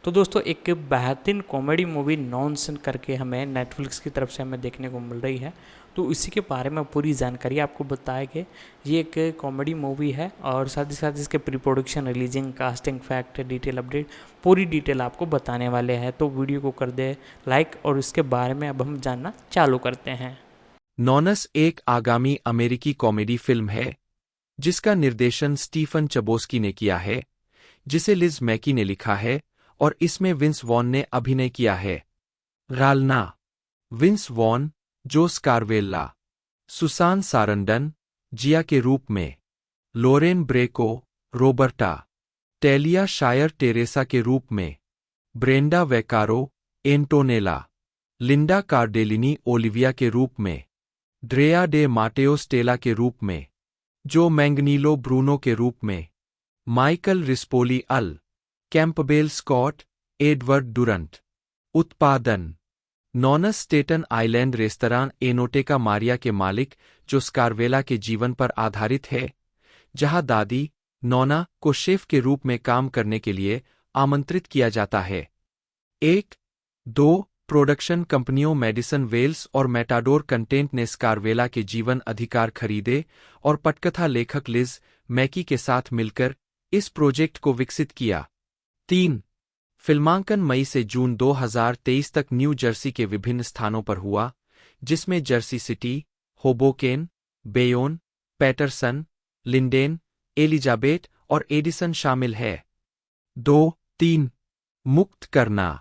तो दोस्तों एक बेहतरीन कॉमेडी मूवी नॉनसेंस करके हमें नेटफ्लिक्स की तरफ से हमें देखने को मिल रही है। तो इसी के बारे में पूरी जानकारी आपको बताया कि ये एक कॉमेडी मूवी है और साथ ही साथ इसके pre production, releasing, casting, fact, detail update, पूरी डिटेल आपको बताने वाले हैं। तो वीडियो को कर दे लाइक और इसके बारे में अब हम जानना चालू करते हैं। नॉनस एक आगामी अमेरिकी कॉमेडी फिल्म है जिसका निर्देशन स्टीफन चबोस्की ने किया है, जिसे लिज मैकी ने लिखा है और इसमें विंस वॉन ने अभिनय किया है। गालना विंस वॉन, जो स्कारवेल्ला, सुसान सारंडन, जिया के रूप में, लोरेन ब्रेको, रोबर्टा, टेलिया शायर टेरेसा के रूप में, ब्रेंडा वैकारो, एंटोनेला, लिंडा कार्डेलिनी ओलिविया के रूप में, ड्रेया डे माटेओ स्टेला के रूप में, जो मैंगनीलो ब्रूनो के रूप में, माइकल रिस्पोली अल, कैंपबेल स्कॉट, एडवर्ड डुरंट। उत्पादन नॉनस स्टेटन आइलैंड रेस्तरां एनोटेका मारिया के मालिक, जो स्कारवेला के जीवन पर आधारित है, जहां दादी नोना को शेफ के रूप में काम करने के लिए आमंत्रित किया जाता है। 1-2 प्रोडक्शन कंपनियों मेडिसन वेल्स और मेटाडोर कंटेंट ने स्कारवेला के जीवन अधिकार खरीदे और पटकथा लेखक लिज मैकी के साथ मिलकर इस प्रोजेक्ट को विकसित किया। 3 फिल्मांकन मई से जून 2023 तक न्यू जर्सी के विभिन्न स्थानों पर हुआ, जिसमें Jersey City, Hoboken, Bayonne, Paterson, Linden, Elizabeth और एडिसन शामिल है। 2-3 मुक्त करना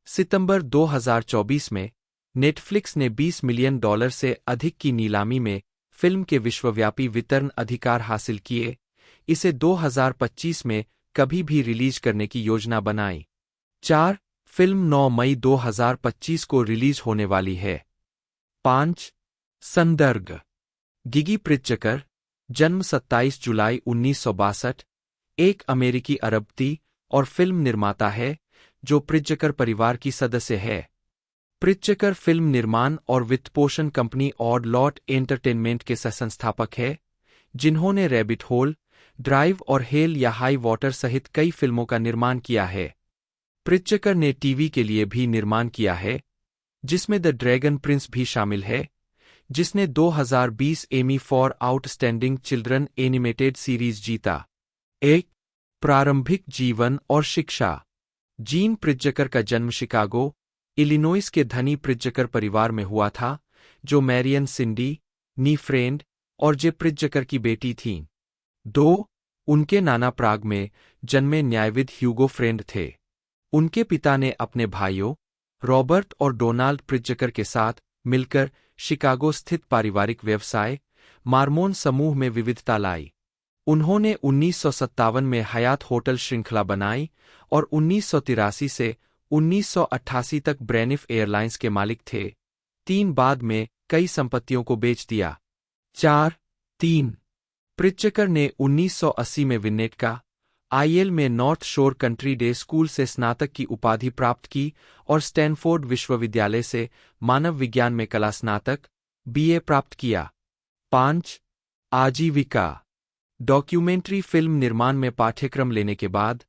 सितंबर 2024 में नेटफ्लिक्स ने $20 मिलियन से अधिक की नीलामी में फिल्म के विश्वव्यापी वितरण अधिकार हासिल किए। इसे 2025 में कभी भी रिलीज करने की योजना बनाई। 4 फिल्म 9 मई 2025 को रिलीज होने वाली है। 5 संदर्भ गिगी प्रिट्जकर, जन्म 27 जुलाई 1962, एक अमेरिकी अरबती और फिल्म निर्माता है जो प्रिट्जकर परिवार की सदस्य है। प्रिट्जकर फिल्म निर्माण और वित्तपोषण कंपनी ऑड लॉट एंटरटेनमेंट के सह-संस्थापक है, जिन्होंने रैबिट होल, ड्राइव और हेल या हाई वाटर सहित कई फिल्मों का निर्माण किया है। प्रिट्जकर ने टीवी के लिए भी निर्माण किया है, जिसमें द ड्रैगन प्रिंस भी शामिल है, जिसने 2020 Emmy for outstanding children animated series जीता। 1 प्रारंभिक जीवन और शिक्षा जीन प्रिट्जकर का जन्म शिकागो, इलिनॉइस के धनी प्रिट्जकर परिवार में हुआ था, जो मैरियन सिंडी, नी फ्रेंड और जे प्रिट्जकर की बेटी थीं। 2 उनके नाना प्राग में जन्मे न्यायविद ह्यूगो फ्रेंड थे। उनके पिता ने अपने भाइयों रॉबर्ट और डोनाल्ड प्रिट्जकर के साथ मिलकर शिकागो स्थित पारिवारिक व्यवसाय मार्मोन समूह में विविधता लाई। उन्होंने 1957 में हयात होटल श्रृंखला बनाई और 1983 से 1988 तक ब्रेनिफ एयरलाइंस के मालिक थे। 3 बाद में कई संपत्तियों को बेच दिया। 4-3 प्रिट्जकर ने 1980 में विन्नेटका, आईएल में नॉर्थ शोर कंट्री डे स्कूल से स्नातक की उपाधि प्राप्त की और स्टैनफोर्ड विश्वविद्यालय से मानव विज्ञान में कला स्नातक बीए प्राप्त किया। 5 आजीविका डॉक्यूमेंट्री फिल्म निर्माण में पाठ्यक्रम लेने के बाद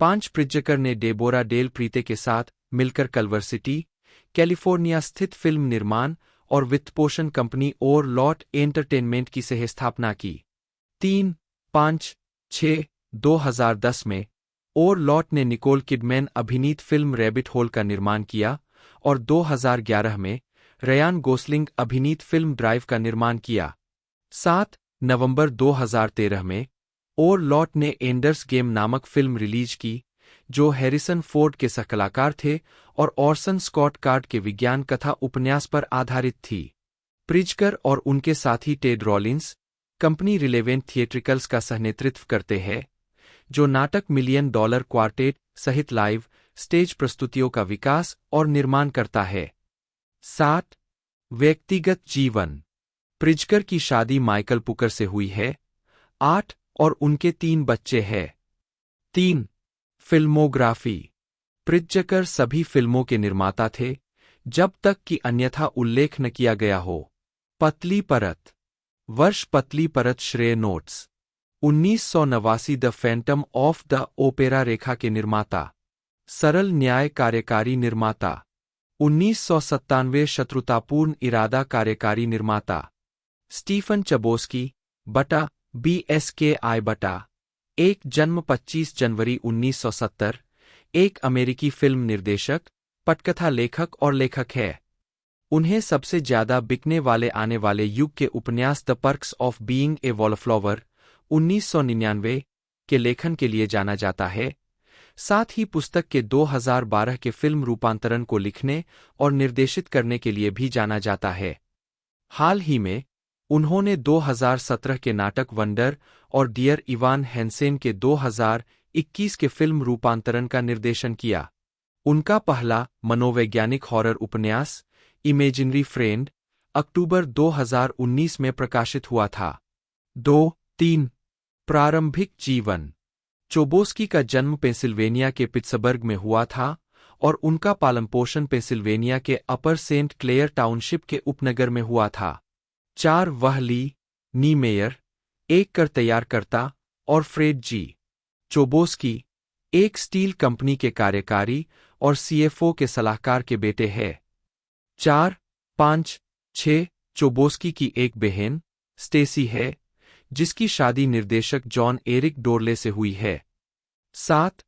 5 प्रिट्जकर ने डेबोरा डेल प्रीते के साथ मिलकर कल्वर सिटी, कैलिफोर्निया स्थित फिल्म निर्माण और वित्तपोषण कंपनी और लॉट एंटरटेनमेंट की सह स्थापना की। 3-5-6 2010 में और लॉट ने निकोल किडमैन अभिनीत फिल्म रैबिट होल का निर्माण किया और 2011 में रयान गोसलिंग अभिनीत फिल्म ड्राइव का निर्माण किया। 7 नवंबर 2013 में और लॉट ने एंडर्स गेम नामक फिल्म रिलीज की, जो हैरिसन फोर्ड के सहकलाकार थे और ऑर्सन स्कॉट कार्ड के विज्ञान कथा उपन्यास पर आधारित थी। प्रिट्जकर और उनके साथी टेड रॉलिंस कंपनी रिलेवेंट थिएट्रिकल्स का सहनेतृत्व करते हैं, जो नाटक $1 मिलियन क्वार्टेट सहित लाइव स्टेज प्रस्तुतियों का विकास और निर्माण करता है। 7 व्यक्तिगत जीवन प्रिट्जकर की शादी माइकल पुकर से हुई है। 8 और उनके 3 बच्चे हैं। 3 फिल्मोग्राफी प्रिट्जकर सभी फिल्मों के निर्माता थे, जब तक कि अन्यथा उल्लेख न किया गया हो। पतली परत वर्ष पतली परत श्रेय notes 1989 the phantom of the opera रेखा के निर्माता। सरल न्याय कार्यकारी निर्माता। 1997 शत्रुतापूर्ण इरादा कार्यकारी निर्माता। स्टीफन चबोस्की बटा BSKI बटा 1 जन्म 25 जनवरी 1970। एक अमेरिकी फिल्म निर्देशक, पटकथा लेखक और लेखक है। उन्हें सबसे ज्यादा बिकने वाले आने वाले युग के उपन्यास the perks of being a wallflower 1999 के लेखन के लिए जाना जाता है। साथ ही पुस्तक के 2012 के फिल्म रूपांतरण को लिखने और निर्देशित करने के लिए भी जाना जाता है। हाल ही में उन्होंने 2017 के नाटक वंडर और डियर इवान हेंसेन के 2021 के फिल्म रूपांतरण का निर्देशन किया। उनका पहला मनोवैज्ञानिक हॉरर उपन्यास इमेजिनरी फ्रेंड अक्टूबर 2019 में प्रकाशित हुआ था। 2-3 प्रारंभिक जीवन। चोबोस्की का जन्म पेंसिल्वेनिया के पिट्सबर्ग में हुआ था और उनका पालनपोषण पेंसिल्वेनिया के अपर सेंट क्लेयर टाउनशिप के उपनगर में हुआ था। 4 वह ली नीमेयर, एक कर तैयारकर्ता, और फ्रेड जी चोबोस्की, एक स्टील कंपनी के कार्यकारी और CFO के सलाहकार के बेटे हैं। 4, 5, 6 चोबोस्की की एक बहन स्टेसी है, जिसकी शादी निर्देशक जॉन एरिक डोरले से हुई है। 7,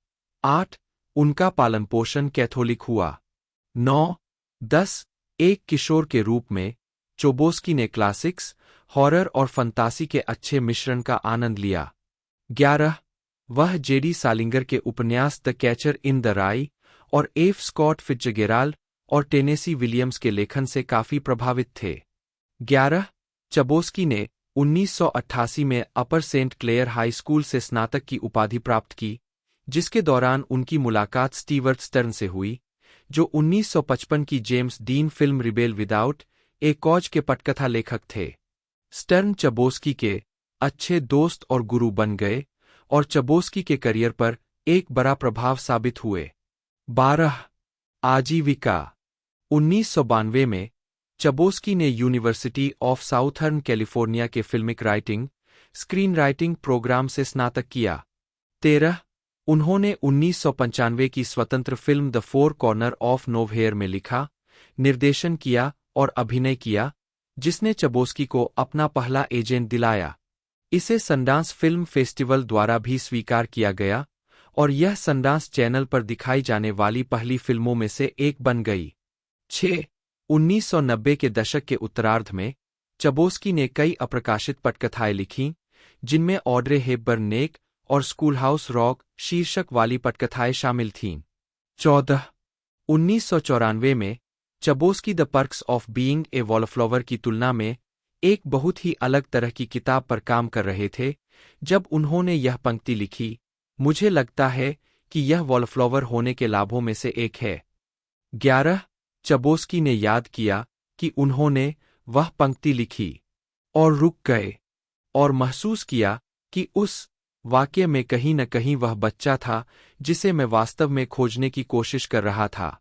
8 उनका पालनपोषण कैथोलिक हुआ। 9, 10 एक किशोर के रूप में चोबोस्की ने क्लासिक्स, हॉरर और फंतासी के अच्छे मिश्रण का आनंद लिया। 11 वह जेडी सालिंगर के उपन्यास द कैचर इन द राई और एफ स्कॉट फिट्जगेराल्ड और टेनेसी विलियम्स के लेखन से काफी प्रभावित थे। 11 चबोस्की ने 1988 में अपर सेंट क्लेयर हाई स्कूल से स्नातक की उपाधि प्राप्त की, जिसके दौरान उनकी मुलाकात स्टीवर्ट स्टर्न से हुई, जो 1955 की James dean film rebel without ए कॉज के पटकथा लेखक थे। स्टर्न चबोस्की के अच्छे दोस्त और गुरु बन गए और चबोस्की के करियर पर एक बड़ा प्रभाव साबित हुए। 12 आजीविका। 1992 में चबोस्की ने यूनिवर्सिटी ऑफ साउथर्न कैलिफोर्निया के filmic writing, screen writing program से स्नातक किया। 13 उन्होंने 1995 की स्वतंत्र film the four corner of nowhere में लिखा, निर्देशन किया और अभिनय किया, जिसने चबोस्की को अपना पहला एजेंट दिलाया। इसे सनडांस फिल्म फेस्टिवल द्वारा भी स्वीकार किया गया और यह सनडांस चैनल पर दिखाई जाने वाली पहली फिल्मों में से एक बन गई। 6 1990 के दशक के उत्तरार्ध में चबोस्की ने कई अप्रकाशित पटकथाएं लिखीं, जिनमें ऑड्रे हेपबर्न नेक और स्कूलहाउस रॉक शीर्षक वाली पटकथाएं शामिल थीं। 14 1994 में Chbosky the perks of being a wallflower की तुलना में एक बहुत ही अलग तरह की किताब पर काम कर रहे थे, जब उन्होंने यह पंक्ति लिखी, मुझे लगता है कि यह वॉलफ्लावर होने के लाभों में से एक है। 11 चबोस्की ने याद किया कि उन्होंने वह पंक्ति लिखी और रुक गए और महसूस किया कि उस वाक्य में कहीं न कहीं वह बच्चा था जिसे मैं वास्तव में खोजने की कोशिश कर रहा था।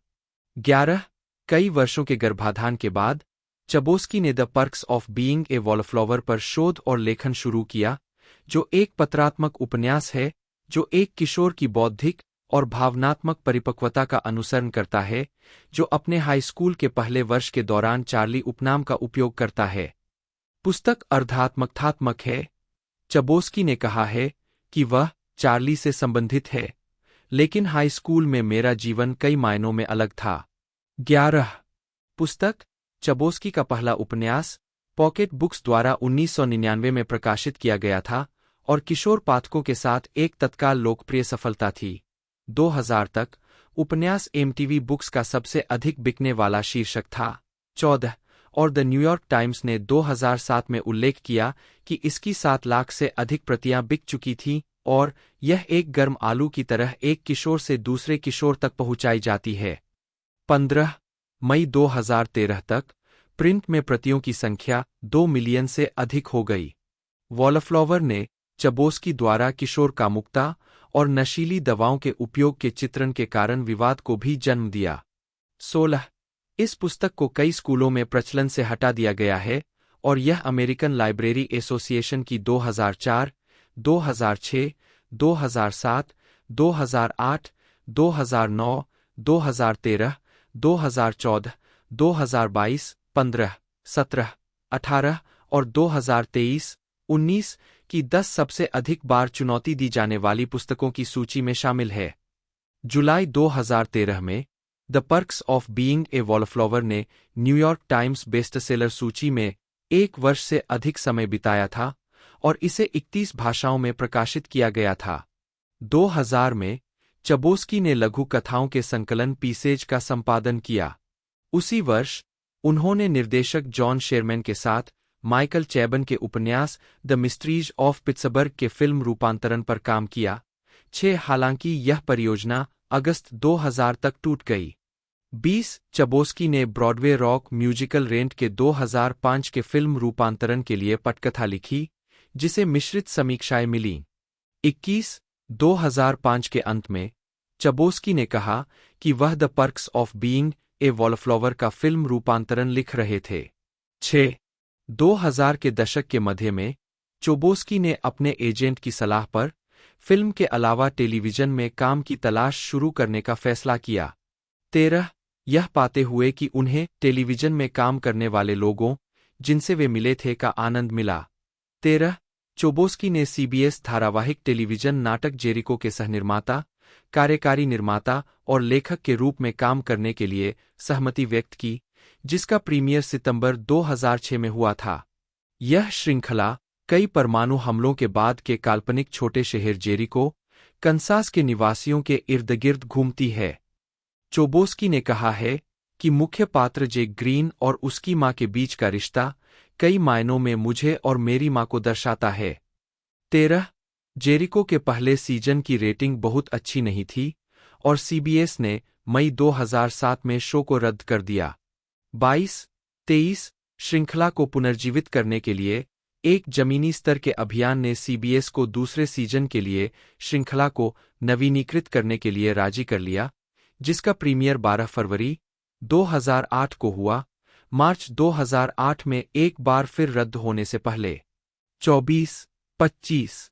11 कई वर्षों के गर्भाधान के बाद चबोस्की ने the perks of being a wallflower पर शोध और लेखन शुरू किया, जो एक पत्रात्मक उपन्यास है जो एक किशोर की बौद्धिक और भावनात्मक परिपक्वता का अनुसरण करता है, जो अपने हाई स्कूल के पहले वर्ष के दौरान चार्ली उपनाम का उपयोग करता है। पुस्तक अर्धात्मकथात्मक है। चबोस्की ने कहा है कि वह चार्ली से संबंधित है, लेकिन हाई स्कूल में मेरा जीवन कई मायनों में अलग था। 11 पुस्तक चबोस्की का पहला उपन्यास पॉकेट बुक्स द्वारा 1999 में प्रकाशित किया गया था और किशोर पाठकों के साथ एक तत्काल लोकप्रिय सफलता थी। 2000 तक उपन्यास MTV बुक्स का सबसे अधिक बिकने वाला शीर्षक था। 14 और द न्यूयॉर्क टाइम्स ने 2007 में उल्लेख किया कि इसकी 7 लाख से अधिक प्रतियां बिक चुकी थीं और यह एक गर्म आलू की तरह एक किशोर से दूसरे किशोर तक पहुंचाई जाती है। 15 मई 2013 तक प्रिंट में प्रतियों की संख्या 2 मिलियन से अधिक हो गई। वॉलफ्लावर ने चबोस्की द्वारा किशोर कामुकता और नशीली दवाओं के उपयोग के चित्रण के कारण विवाद को भी जन्म दिया। 16 इस पुस्तक को कई स्कूलों में प्रचलन से हटा दिया गया है और यह अमेरिकन लाइब्रेरी एसोसिएशन की 2004, 2006, 2007, 2008, 2009, 2013, 2014, 2022, 15, 17, 18 और 2023, 19 की 10 सबसे अधिक बार चुनौती दी जाने वाली पुस्तकों की सूची में शामिल है। जुलाई 2013 में the perks of being a wallflower ने न्यूयॉर्क टाइम्स बेस्टसेलर सूची में 1 वर्ष से अधिक समय बिताया था और इसे 31 भाषाओं में प्रकाशित किया गया था। 2000 में चबोस्की ने लघु कथाओं के संकलन पीसेज का संपादन किया। उसी वर्ष उन्होंने निर्देशक जॉन शेरमैन के साथ माइकल चैबन के उपन्यास द मिस्ट्रीज ऑफ पिट्सबर्ग के फिल्म रूपांतरण पर काम किया। हालांकि यह परियोजना अगस्त 2000 तक टूट गई। 20 चबोस्की ने ब्रॉडवे रॉक म्यूजिकल रेंट के 2005 के फिल्म रूपांतरण के लिए पटकथा लिखी, जिसे मिश्रित समीक्षाएं मिलीं। 21 2005 के अंत में चबोस्की ने कहा कि वह the perks of being a wallflower का फिल्म रूपांतरण लिख रहे थे। 2000 के दशक के मध्य में चबोस्की ने अपने एजेंट की सलाह पर फिल्म के अलावा टेलीविजन में काम की तलाश शुरू करने का फैसला किया। 13 यह पाते हुए कि उन्हें टेलीविजन में काम करने वाले लोगों जिनसे वे मिले थे का आनंद मिला। 13 चबोस्की ने सीबीएस धारावाहिक टेलीविजन नाटक जेरिको के सहनिर्माता, कार्यकारी निर्माता और लेखक के रूप में काम करने के लिए सहमति व्यक्त की, जिसका प्रीमियर सितंबर 2006 में हुआ था। यह श्रृंखला कई परमाणु हमलों के बाद के काल्पनिक छोटे शहर जेरिको, कंसास के निवासियों के इर्द-गिर्द घूमती है। चबोस्की ने कहा है कि मुख्य पात्र जेक ग्रीन और उसकी मां के बीच का रिश्ता कई मायनों में मुझे और मेरी मां को दर्शाता है। 13 जेरिको के पहले सीजन की रेटिंग बहुत अच्छी नहीं थी और सीबीएस ने मई 2007 में शो को रद्द कर दिया। 22-23 श्रृंखला को पुनर्जीवित करने के लिए एक जमीनी स्तर के अभियान ने सीबीएस को दूसरे सीजन के लिए श्रृंखला को नवीनीकृत करने के लिए राजी कर लिया, जिसका प्रीमियर 12 फरवरी 2008 को हुआ, मार्च 2008 में एक बार फिर रद्द होने से पहले। 24-25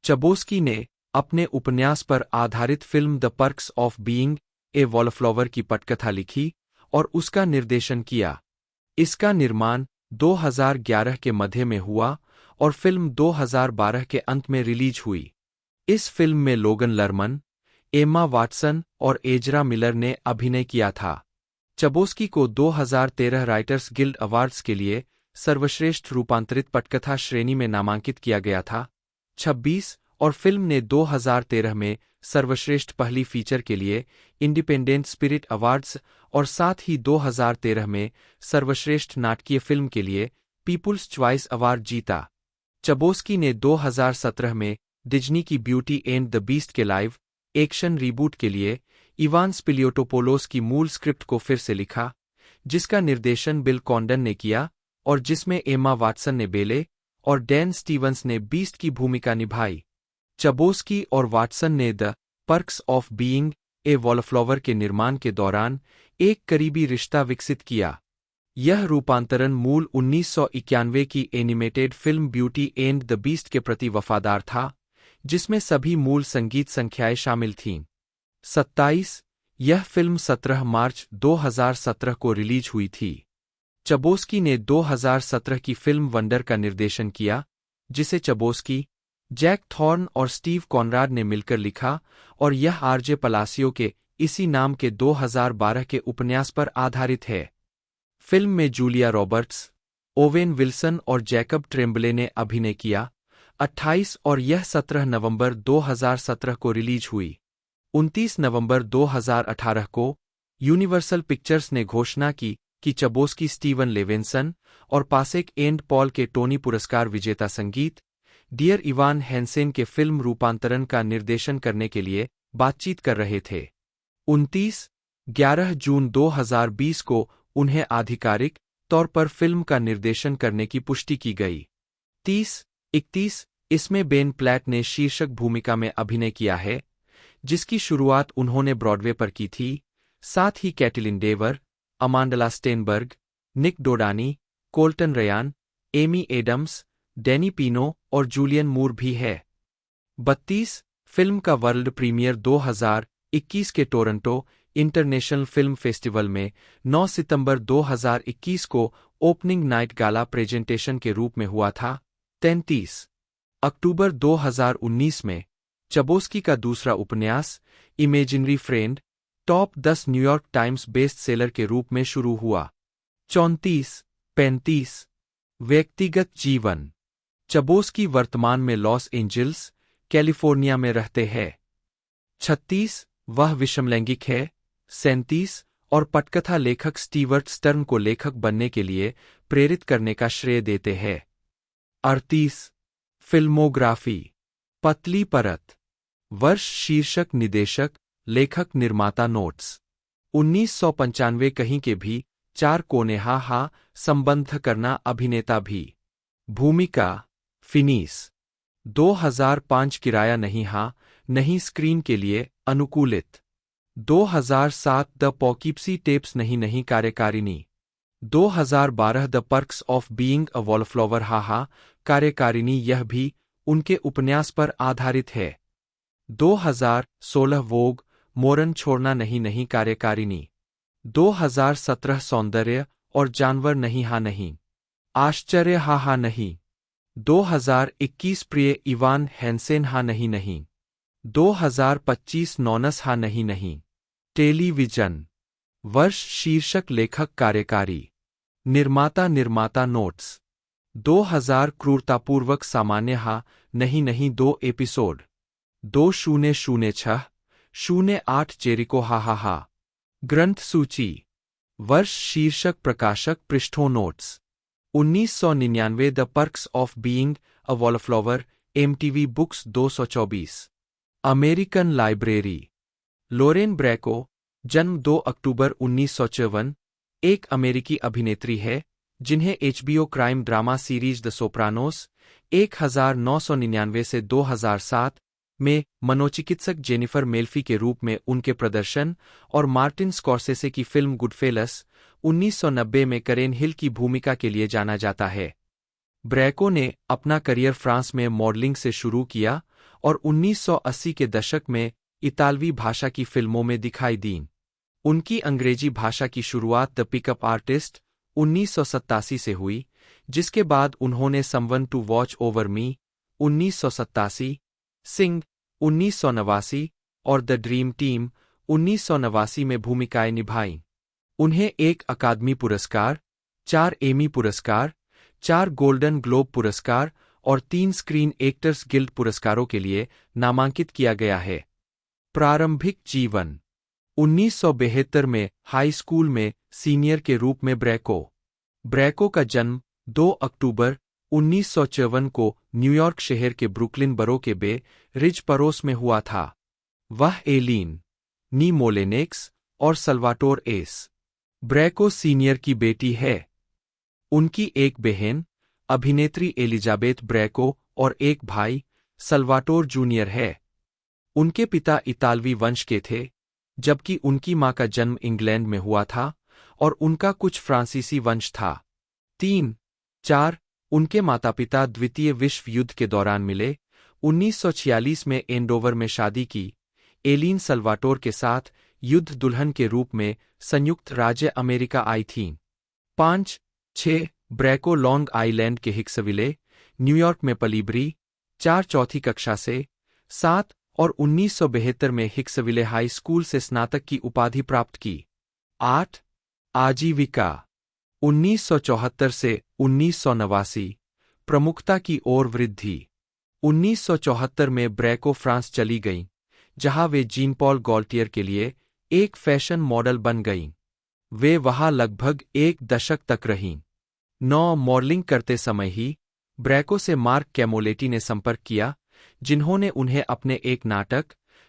चबोस्की ने अपने उपन्यास पर आधारित film the perks of being a wallflower की पटकथा लिखी और उसका निर्देशन किया। इसका निर्माण 2011 के मध्य में हुआ और फिल्म 2012 के अंत में रिलीज हुई। इस फिल्म में लोगन लर्मन, एम्मा वाटसन और एजरा मिलर ने अभिनय किया था। चबोस्की को 2013 राइटर्स गिल्ड अवार्ड्स के लिए सर्वश्रेष्ठ रूपांतरित पटकथा श्रेणी में नामांकित किया गया था। 26 और फिल्म ने 2013 में सर्वश्रेष्ठ पहली फीचर के लिए इंडिपेंडेंट स्पिरिट अवार्ड्स और साथ ही 2013 में सर्वश्रेष्ठ नाटकीय फिल्म के लिए पीपुल्स च्वाइस अवार्ड जीता। चबोस्की ने 2017 में डिज्नी की ब्यूटी एंड द बीस्ट के लाइव एक्शन रीबूट के लिए इवान स्पिलियोटोपोलोस की मूल स्क्रिप्ट को फिर से लिखा, जिसका निर्देशन बिल कॉन्डन ने किया और जिसमें एम्मा वाटसन ने बेले और डैन स्टीवंस ने बीस्ट की भूमिका निभाई। चबोस्की और वाटसन ने the perks of being a wallflower के निर्माण के दौरान एक करीबी रिश्ता विकसित किया। यह रूपांतरण मूल 1991 की animated film beauty and the beast के प्रति वफादार था, जिसमें सभी मूल संगीत संख्याएं शामिल थीं। 27 यह फिल्म 17 मार्च 2017 को रिलीज हुई थी। चबोस्की ने 2017 की फिल्म वंडर का निर्देशन किया, जिसे चबोस्की, जैक थॉर्न और स्टीव कॉनराड ने मिलकर लिखा और यह आरजे पलासियो के इसी नाम के 2012 के उपन्यास पर आधारित है। फिल्म में जूलिया रॉबर्ट्स, ओवेन विल्सन और जैकब ट्रेम्बले ने अभिनय किया। 28 और यह 17 नवंबर 2017 को रिलीज हुई। 29 नवंबर 2018 को यूनिवर्सल पिक्चर्स ने घोषणा की कि चबोस्की स्टीवन लेवेंसन और पासेक एंड पॉल के टोनी पुरस्कार विजेता संगीत डियर इवान हैंसेन के फिल्म रूपांतरण का निर्देशन करने के लिए बातचीत कर रहे थे। 11 जून 2020 को उन्हें आधिकारिक तौर पर फिल्म का निर्देशन करने की पुष्टि की गई। 31 इसमें बेन प्लैट ने शीर्षक भूमिका में अभिनय किया है, जिसकी शुरुआत उन्होंने ब्रॉडवे पर की थी। साथ ही Kaitlyn Dever, Amandla Stenberg, Nik Dodani, Colton Ryan, Amy Adams, Danny Pino और जूलियन मूर भी है। 32 फिल्म का वर्ल्ड प्रीमियर 2021 के टोरंटो इंटरनेशनल फिल्म फेस्टिवल में 9 सितंबर 2021 को ओपनिंग नाइट गाला प्रेजेंटेशन के रूप में हुआ था। 33 अक्टूबर 2019 में चबोस्की का दूसरा उपन्यास imaginary friend top 10 New York times best seller के रूप में शुरू हुआ। 34-35 व्यक्तिगत जीवन। चबोस्की वर्तमान में लॉस एंजिल्स, कैलिफोर्निया में रहते हैं। 36 वह विषमलैंगिक है। 37 और पटकथा लेखक स्टीवर्ट स्टर्न को लेखक बनने के लिए प्रेरित करने का श्रेय देते हैं। 38 फिल्मोग्राफी। पतली परत। वर्ष, शीर्षक, निदेशक, लेखक, निर्माता, नोट्स। 1995 कहीं के भी, 4 कोने, हा संबंध करना, अभिनेता भी। भूमिका फिनीस। 2005 किराया नहीं, नहीं, स्क्रीन के लिए अनुकूलित। 2007 द पॉकीप्सी टेप्स, नहीं, कार्यकारिणी। 2012 the perks of being a wallflower, कार्यकारिणी, यह भी उनके उपन्यास पर आधारित है। 2016 वोग, मोरन छोड़ना, नहीं, कार्यकारिणी। 2017 सौंदर्य और जानवर, नहीं, आश्चर्य, नहीं। 2021 प्रिय इवान हेंसेन, नहीं। 2025 नॉनस, नहीं। टेलीविजन। वर्ष, शीर्षक, लेखक, कार्यकारी, निर्माता नोट्स। 2000 क्रूरतापूर्वक सामान्य, नहीं, 2 एपिसोड। 2006 08 जेरिको, ग्रंथ सूची। वर्ष, शीर्षक, प्रकाशक, पृष्ठों, notes. 1999 the perks of being a wallflower, MTV books. 224 American library. Lorraine Bracco, जन्म 2 अक्टूबर 1954, एक अमेरिकी अभिनेत्री है जिन्हें HBO crime drama series the Sopranos 1999 से 2007 में मनोचिकित्सक जेनिफर मेल्फी के रूप में उनके प्रदर्शन और मार्टिन स्कॉर्सेसे की फिल्म गुडफेलस 1990 में करेन हिल की भूमिका के लिए जाना जाता है। ब्रैको ने अपना करियर फ्रांस में मॉडलिंग से शुरू किया और 1980 के दशक में इतालवी भाषा की फिल्मों में दिखाई दीं। उनकी अंग्रेजी भाषा की शुरुआत द पिकअप आर्टिस्ट 1987 से हुई, जिसके बाद उन्होंने someone to watch over me 1987, sing 1989 और द ड्रीम टीम 1989 में भूमिकाएं निभाईं। उन्हें 1 अकादमी पुरस्कार, 4 एमी पुरस्कार, 4 गोल्डन ग्लोब पुरस्कार और 3 स्क्रीन एक्टर्स गिल्ड पुरस्कारों के लिए नामांकित किया गया है। प्रारंभिक जीवन। 1972 में हाई स्कूल में सीनियर के रूप में ब्रैको का जन्म 2 अक्टूबर 1954 को न्यूयॉर्क शहर के ब्रुकलिन बरो के बे रिज परोस में हुआ था। वह एलीन नी मोलेनेक्स और सल्वाटोर एस ब्रैको सीनियर की बेटी है। उनकी एक बहन अभिनेत्री एलिजाबेथ ब्रैको और एक भाई सल्वाटोर जूनियर है। उनके पिता इतालवी वंश के थे, जबकि उनकी मां का जन्म इंग्लैंड में हुआ था और उनका कुछ फ्रांसीसी वंश था। 3-4 उनके माता-पिता द्वितीय विश्व युद्ध के दौरान मिले। 1946 में एंडोवर में शादी की। एलीन सल्वाटोर के साथ युद्ध दुल्हन के रूप में संयुक्त राज्य अमेरिका आई थीं। 5-6 ब्रैको लॉन्ग आइलैंड के हिक्सविले, न्यूयॉर्क में पलीबरी 4 चौथी कक्षा से। 7 और 1972 में हिक्सविले हाई स्कूल से स्नातक की उपाधि प्राप्त की। 8 आजीविका 1974 से 1989 प्रमुखता की ओर वृद्धि। 1974 में ब्रैको फ्रांस चली गईं, जहां वे जीन पॉल गॉल्टियर के लिए एक फैशन मॉडल बन गईं। वे वहां लगभग 1 दशक तक रहीं। 9 मॉडलिंग करते समय ही ब्रैको से मार्क कैमोलेटी ने संपर्क किया, जिन्होंने उन्हें अपने एक नाटक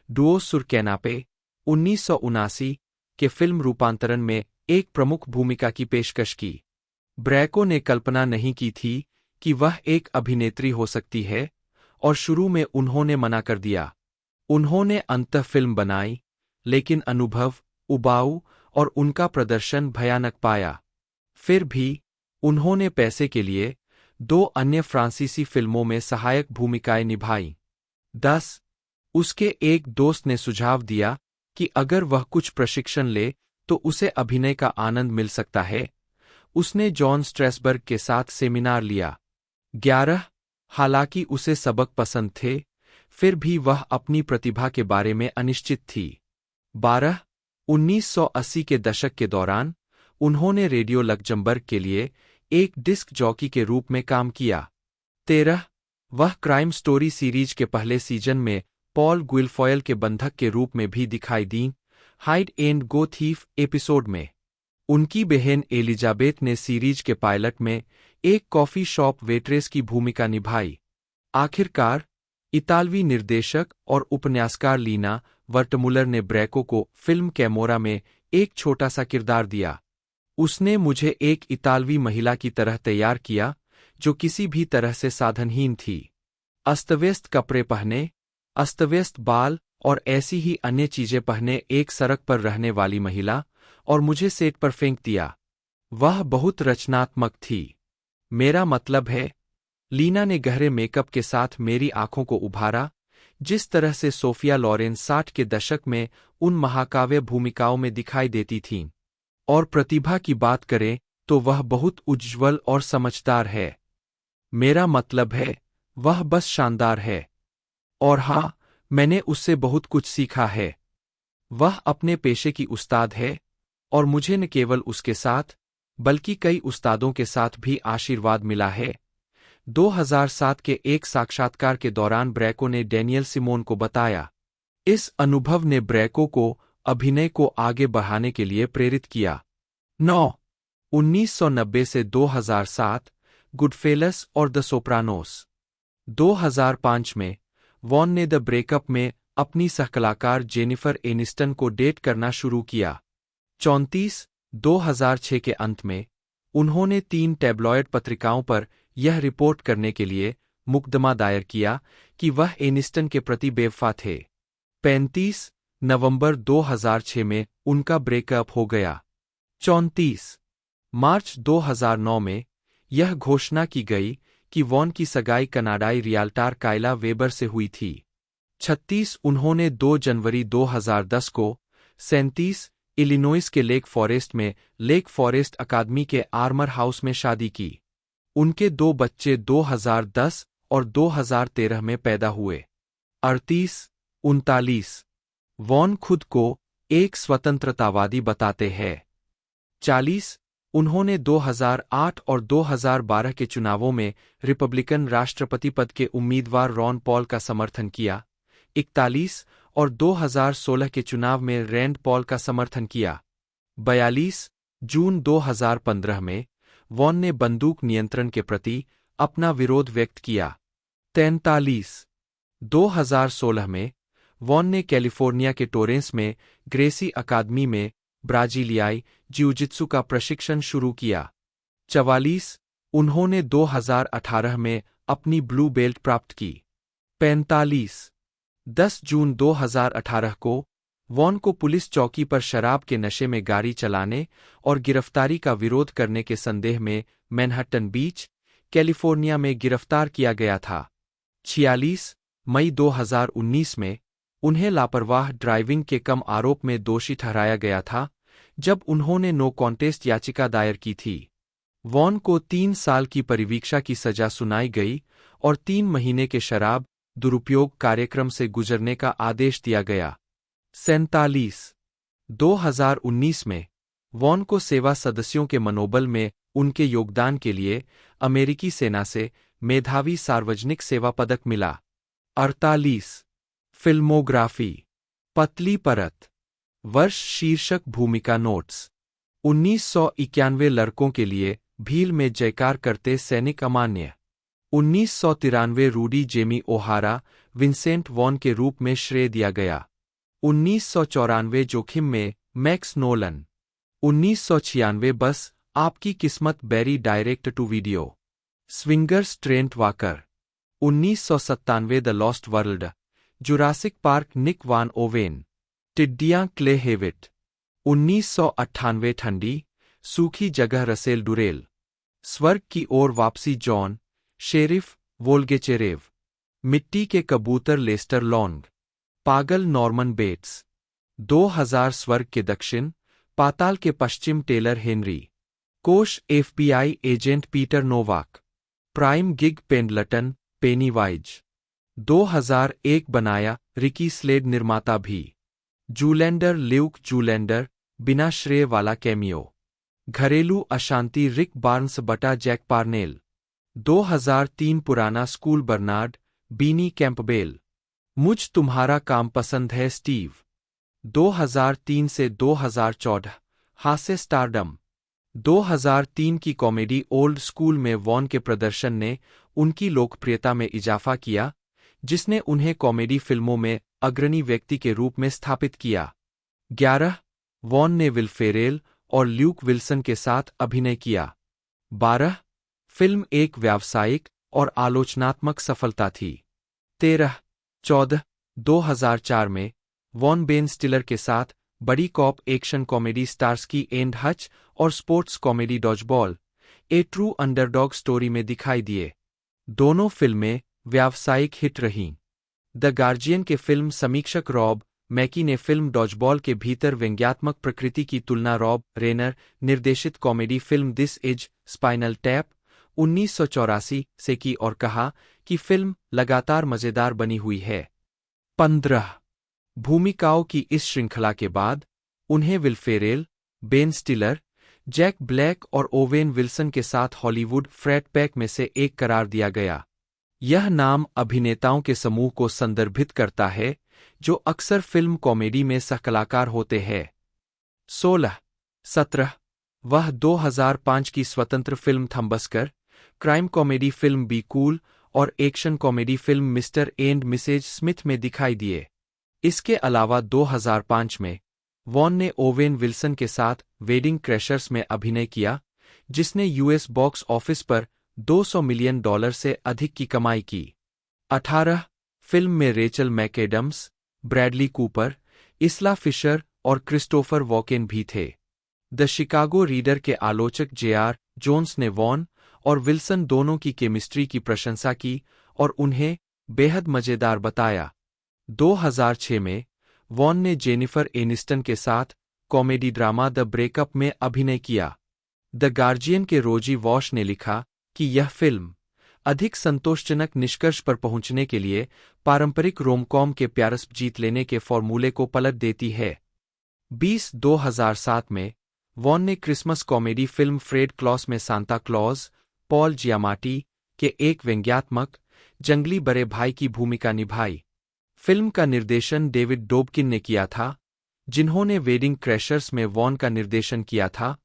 डुओ सुर कैनापे 1979 के फिल्म रूपांतरण में एक प्रमुख भूमिका की पेशकश की। ब्रैको ने कल्पना नहीं की थी कि वह एक अभिनेत्री हो सकती है और शुरू में उन्होंने मना कर दिया। उन्होंने अंततः फिल्म बनाई, लेकिन अनुभव उबाऊ और उनका प्रदर्शन भयानक पाया। फिर भी उन्होंने पैसे के लिए 2 अन्य फ्रांसीसी फिल्मों में सहायक भूमिकाएं निभाईं। 10 उसके एक दोस्त ने सुझाव दिया कि अगर वह कुछ प्रशिक्षण ले तो उसे अभिनय का आनंद मिल सकता है। उसने जॉन स्ट्रेसबर्ग के साथ सेमिनार लिया। 11 हालांकि उसे सबक पसंद थे, फिर भी वह अपनी प्रतिभा के बारे में अनिश्चित थी। 12 1980 के दशक के दौरान उन्होंने रेडियो लक्जमबर्ग के लिए एक डिस्क जॉकी के रूप में काम किया। 13 वह क्राइम स्टोरी सीरीज के पहले सीजन में पॉल गुइलफॉयल के बंधक के रूप में भी दिखाई दीं, hide and go thief episode में। उनकी बहन एलिजाबेथ ने सीरीज के पायलट में एक कॉफी शॉप वेट्रेस की भूमिका निभाई। आखिरकार इतालवी निर्देशक और उपन्यासकार लीना वर्टमुलर ने ब्रैको को फिल्म कैमोरा में एक छोटा सा किरदार दिया। उसने मुझे एक इतालवी महिला की तरह तैयार किया जो किसी भी तरह से साधनहीन थी। अस्तव्यस्त कपड़े पहने, अस्तव्यस्त बाल और ऐसी ही अन्य चीजें पहने एक सड़क पर रहने वाली महिला, और मुझे सेट पर फेंक दिया। वह बहुत रचनात्मक थी। मेरा मतलब है, लीना ने गहरे मेकअप के साथ मेरी आंखों को उभारा, जिस तरह से सोफिया लॉरेन 60 के दशक में उन महाकाव्य भूमिकाओं में दिखाई देती थीं। और प्रतिभा की बात करें तो वह बहुत उज्ज्वल और समझदार है। मेरा मतलब है, वह बस शानदार है। और हाँ, मैंने उससे बहुत कुछ सीखा है। वह अपने पेशे की उस्ताद है, और मुझे न केवल उसके साथ, बल्कि कई उस्तादों के साथ भी आशीर्वाद मिला है। 2007 के एक साक्षात्कार के दौरान ब्रैको ने डैनियल सिमोन को बताया। इस अनुभव ने ब्रैको को अभिनय को आगे बढ़ाने के लिए प्रेरित किया। 9 1990 से 2007 गुडफेलस और द सोप्रानोस। 2005 में वॉन ने द ब्रेकअप में अपनी सहकलाकार जेनिफर एनिस्टन को डेट करना शुरू किया। 34 2006 के अंत में उन्होंने 3 टैब्लॉयड पत्रिकाओं पर यह रिपोर्ट करने के लिए मुकदमा दायर किया कि वह एनिस्टन के प्रति बेवफा थे। 35 नवंबर 2006 में उनका ब्रेकअप हो गया। 34 मार्च 2009 में यह घोषणा की गई कि वॉन की सगाई कनाडाई रियाल्टार काइला वेबर से हुई थी। 36 उन्होंने 2 जनवरी 2010 को 37 इलिनॉइस के लेक फॉरेस्ट में लेक फॉरेस्ट अकादमी के आर्मर हाउस में शादी की। उनके 2 बच्चे 2010 और 2013 में पैदा हुए। 38 39 वॉन खुद को एक स्वतंत्रतावादी बताते हैं। 40 उन्होंने 2008 और 2012 के चुनावों में रिपब्लिकन राष्ट्रपति पद के उम्मीदवार रॉन पॉल का समर्थन किया। 41 और 2016 के चुनाव में रैंड पॉल का समर्थन किया। 42 जून 2015 में वॉन ने बंदूक नियंत्रण के प्रति अपना विरोध व्यक्त किया। 43 2016 में वॉन ने कैलिफोर्निया के टोरेंस में ग्रेसी अकादमी में ब्राजीलियाई जिउजित्सु का प्रशिक्षण शुरू किया। 44 उन्होंने 2018 में अपनी ब्लू बेल्ट प्राप्त की। 45 10 जून 2018 को वॉन को पुलिस चौकी पर शराब के नशे में गाड़ी चलाने और गिरफ्तारी का विरोध करने के संदेह में मैनहट्टन बीच, कैलिफोर्निया में गिरफ्तार किया गया था। 46 मई 2019 में उन्हें लापरवाह ड्राइविंग के कम आरोप में दोषी ठहराया गया था, जब उन्होंने नो कॉन्टेस्ट याचिका दायर की थी। वॉन को 3 साल की परिवीक्षा की सजा सुनाई गई और 3 महीने के शराब दुरुपयोग कार्यक्रम से गुजरने का आदेश दिया गया। 47 2019 में वॉन को सेवा सदस्यों के मनोबल में उनके योगदान के लिए अमेरिकी सेना से मेधावी सार्वजनिक सेवा पदक मिला। 48 फिल्मोग्राफी पतली परत वर्ष शीर्षक भूमिका नोट्स 1991 लड़कों के लिए भील में जयकार करते सैनिक अमान्य। 1993 Rudy Jamie O'Hara Vincent Vaughn के रूप में श्रेय दिया गया। 1994 जोखिम में मैक्स नोलन। 1996 बस आपकी किस्मत Barry direct to video swingers Trent Walker. 1997 the lost world Jurassic park Nick Van Owen. टिड्डियां क्ले हेविट। 1998 ठंडी सूखी जगह रसेल डुरेल। स्वर्ग की ओर वापसी जॉन शेरिफ वोल्गेचेरेव। मिट्टी के कबूतर लेस्टर लॉन्ग। पागल नॉर्मन बेट्स। 2000 स्वर्ग के दक्षिण, पाताल के पश्चिम टेलर हेनरी, कोश FBI agent Peter Novak, prime gig Pendleton, penny-wise. 2001 बनाया रिकी स्लेड निर्माता भी, जूलैंडर ल्यूक जूलैंडर, बिना श्रेय वाला कैमियो, घरेलू अशांति रिक बार्न्स बटा जैक पार्नेल। 2003 पुराना स्कूल बर्नार्ड, बीनी कैंपबेल, मुझ तुम्हारा काम पसंद है स्टीव। 2003 से 2014 हास्य स्टारडम। 2003 की कॉमेडी ओल्ड स्कूल में वॉन के प्रदर्शन ने उनकी लोकप्रियता में इजाफा किया, जिसने उन्हें कॉमेडी फिल्मों में अग्रणी व्यक्ति के रूप में स्थापित किया। 11 वॉन ने विल फेरेल और ल्यूक विल्सन के साथ अभिनय किया। 12 फिल्म एक व्यावसायिक और आलोचनात्मक सफलता थी। 13 2004 में वॉन बेन स्टिलर के साथ बड़ी cop action comedy Starsky and Hutch और sports comedy dodgeball a true underdog story में दिखाई दिए। दोनों फिल्में व्यावसायिक हिट रहीं। द गार्जियन के फिल्म समीक्षक रॉब मैकी ने फिल्म डॉजबॉल के भीतर व्यंग्यात्मक प्रकृति की तुलना रॉब रेनर निर्देशित comedy film this is spinal tap 1984 से की और कहा कि फिल्म लगातार मजेदार बनी हुई है। 15 भूमिकाओं की इस श्रृंखला के बाद उन्हें Will Ferrell, Ben Stiller, Jack Black और ओवेन विल्सन के साथ हॉलीवुड फ्रैट पैक में से एक करार दिया गया। यह नाम अभिनेताओं के समूह को संदर्भित करता है जो अक्सर फिल्म कॉमेडी में सहकलाकार होते हैं। 17 वह 2005 की स्वतंत्र film thumbsucker, crime comedy film be cool और action comedy film Mr and Mrs Smith में दिखाई दिए। इसके अलावा 2005 में वॉन ने ओवेन विल्सन के साथ वेडिंग क्रैशर्स में अभिनय किया, जिसने यूएस बॉक्स ऑफिस पर $200 मिलियन से अधिक की कमाई की। 18 फिल्म में Rachel McAdams, Bradley Cooper, Isla Fisher और क्रिस्टोफर वॉकेन भी थे। द शिकागो रीडर के आलोचक जेआर जोन्स ने वॉन और विल्सन दोनों की केमिस्ट्री की प्रशंसा की और उन्हें बेहद मजेदार बताया। 2006 में वॉन ने जेनिफर एनिस्टन के साथ कॉमेडी ड्रामा द ब्रेकअप में अभिनय किया। द गार्जियन के रोजी वॉश ने लिखा कि यह फिल्म अधिक संतोषजनक निष्कर्ष पर पहुंचने के लिए पारंपरिक रोमकॉम के प्यारस जीत लेने के फॉर्मूले को पलट देती है। 2007 में वॉन ने Christmas comedy film Fred Claus में सांता क्लॉज, पॉल जियामाटी के एक व्यंग्यात्मक, जंगली बड़े भाई की भूमिका निभाई। फिल्म का निर्देशन डेविड डोबकिन ने किया था, जिन्होंने वेडिंग क्रैशर्स में वॉन का निर्देशन किया था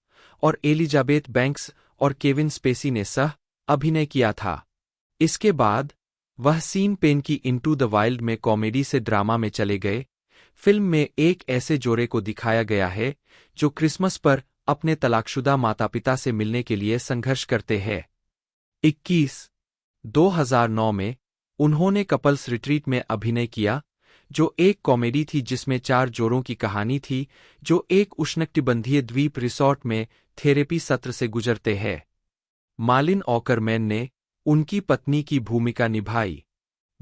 और एलिजाबेथ बैंक्स और केविन स्पेसी ने सह अभिनय किया था। इसके बाद वह सीन पेन की इनटू द वाइल्ड में कॉमेडी से ड्रामा में चले गए। फिल्म में एक ऐसे जोड़े को दिखाया गया है जो क्रिसमस पर अपने तलाकशुदा माता-पिता से मिलने के लिए संघर्ष करते हैं। 21 2009 में उन्होंने कपल्स रिट्रीट में अभिनय किया, जो एक कॉमेडी थी जिसमें 4 जोड़ों की कहानी थी जो एक उष्णकटिबंधीय द्वीप रिसॉर्ट में थेरेपी सत्र से गुजरते हैं। मालिन ऑकरमैन ने उनकी पत्नी की भूमिका निभाई।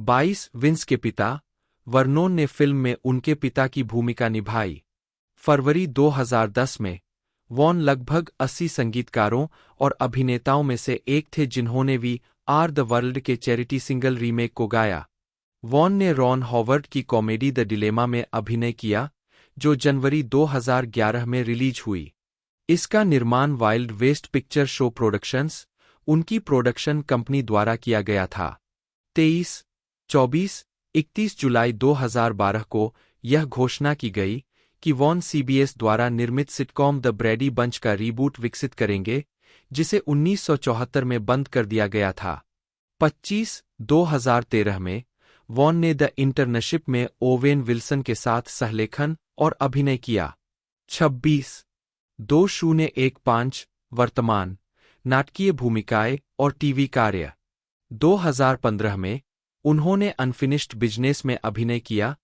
22 विंस के पिता वर्नोन ने फिल्म में उनके पिता की भूमिका निभाई। फरवरी 2010 में वॉन लगभग 80 संगीतकारों और अभिनेताओं में से एक थे जिन्होंने वी आर द वर्ल्ड के चैरिटी सिंगल रीमेक को गाया। वॉन ने रॉन हॉवर्ड की कॉमेडी द डिलेमा में अभिनय किया, जो जनवरी 2011 में रिलीज हुई। इसका निर्माण Wild West Picture Show Productions, उनकी प्रोडक्शन कंपनी द्वारा किया गया था। 23, 24, 31 जुलाई 2012 को यह घोषणा की गई कि वॉन सीबीएस द्वारा निर्मित सिटकॉम द ब्रैडी बंच का रीबूट विकसित करेंगे, जिसे 1974 में बंद कर दिया गया था। 25, 2013 में वॉन ने द इंटर्नशिप में ओवेन विल्सन के साथ सहलेखन और अभिनय किया। 26, 2015 वर्तमान नाटकीय भूमिकाएं और टीवी कार्य। 2015 में उन्होंने अनफिनिश्ड बिजनेस में अभिनय किया,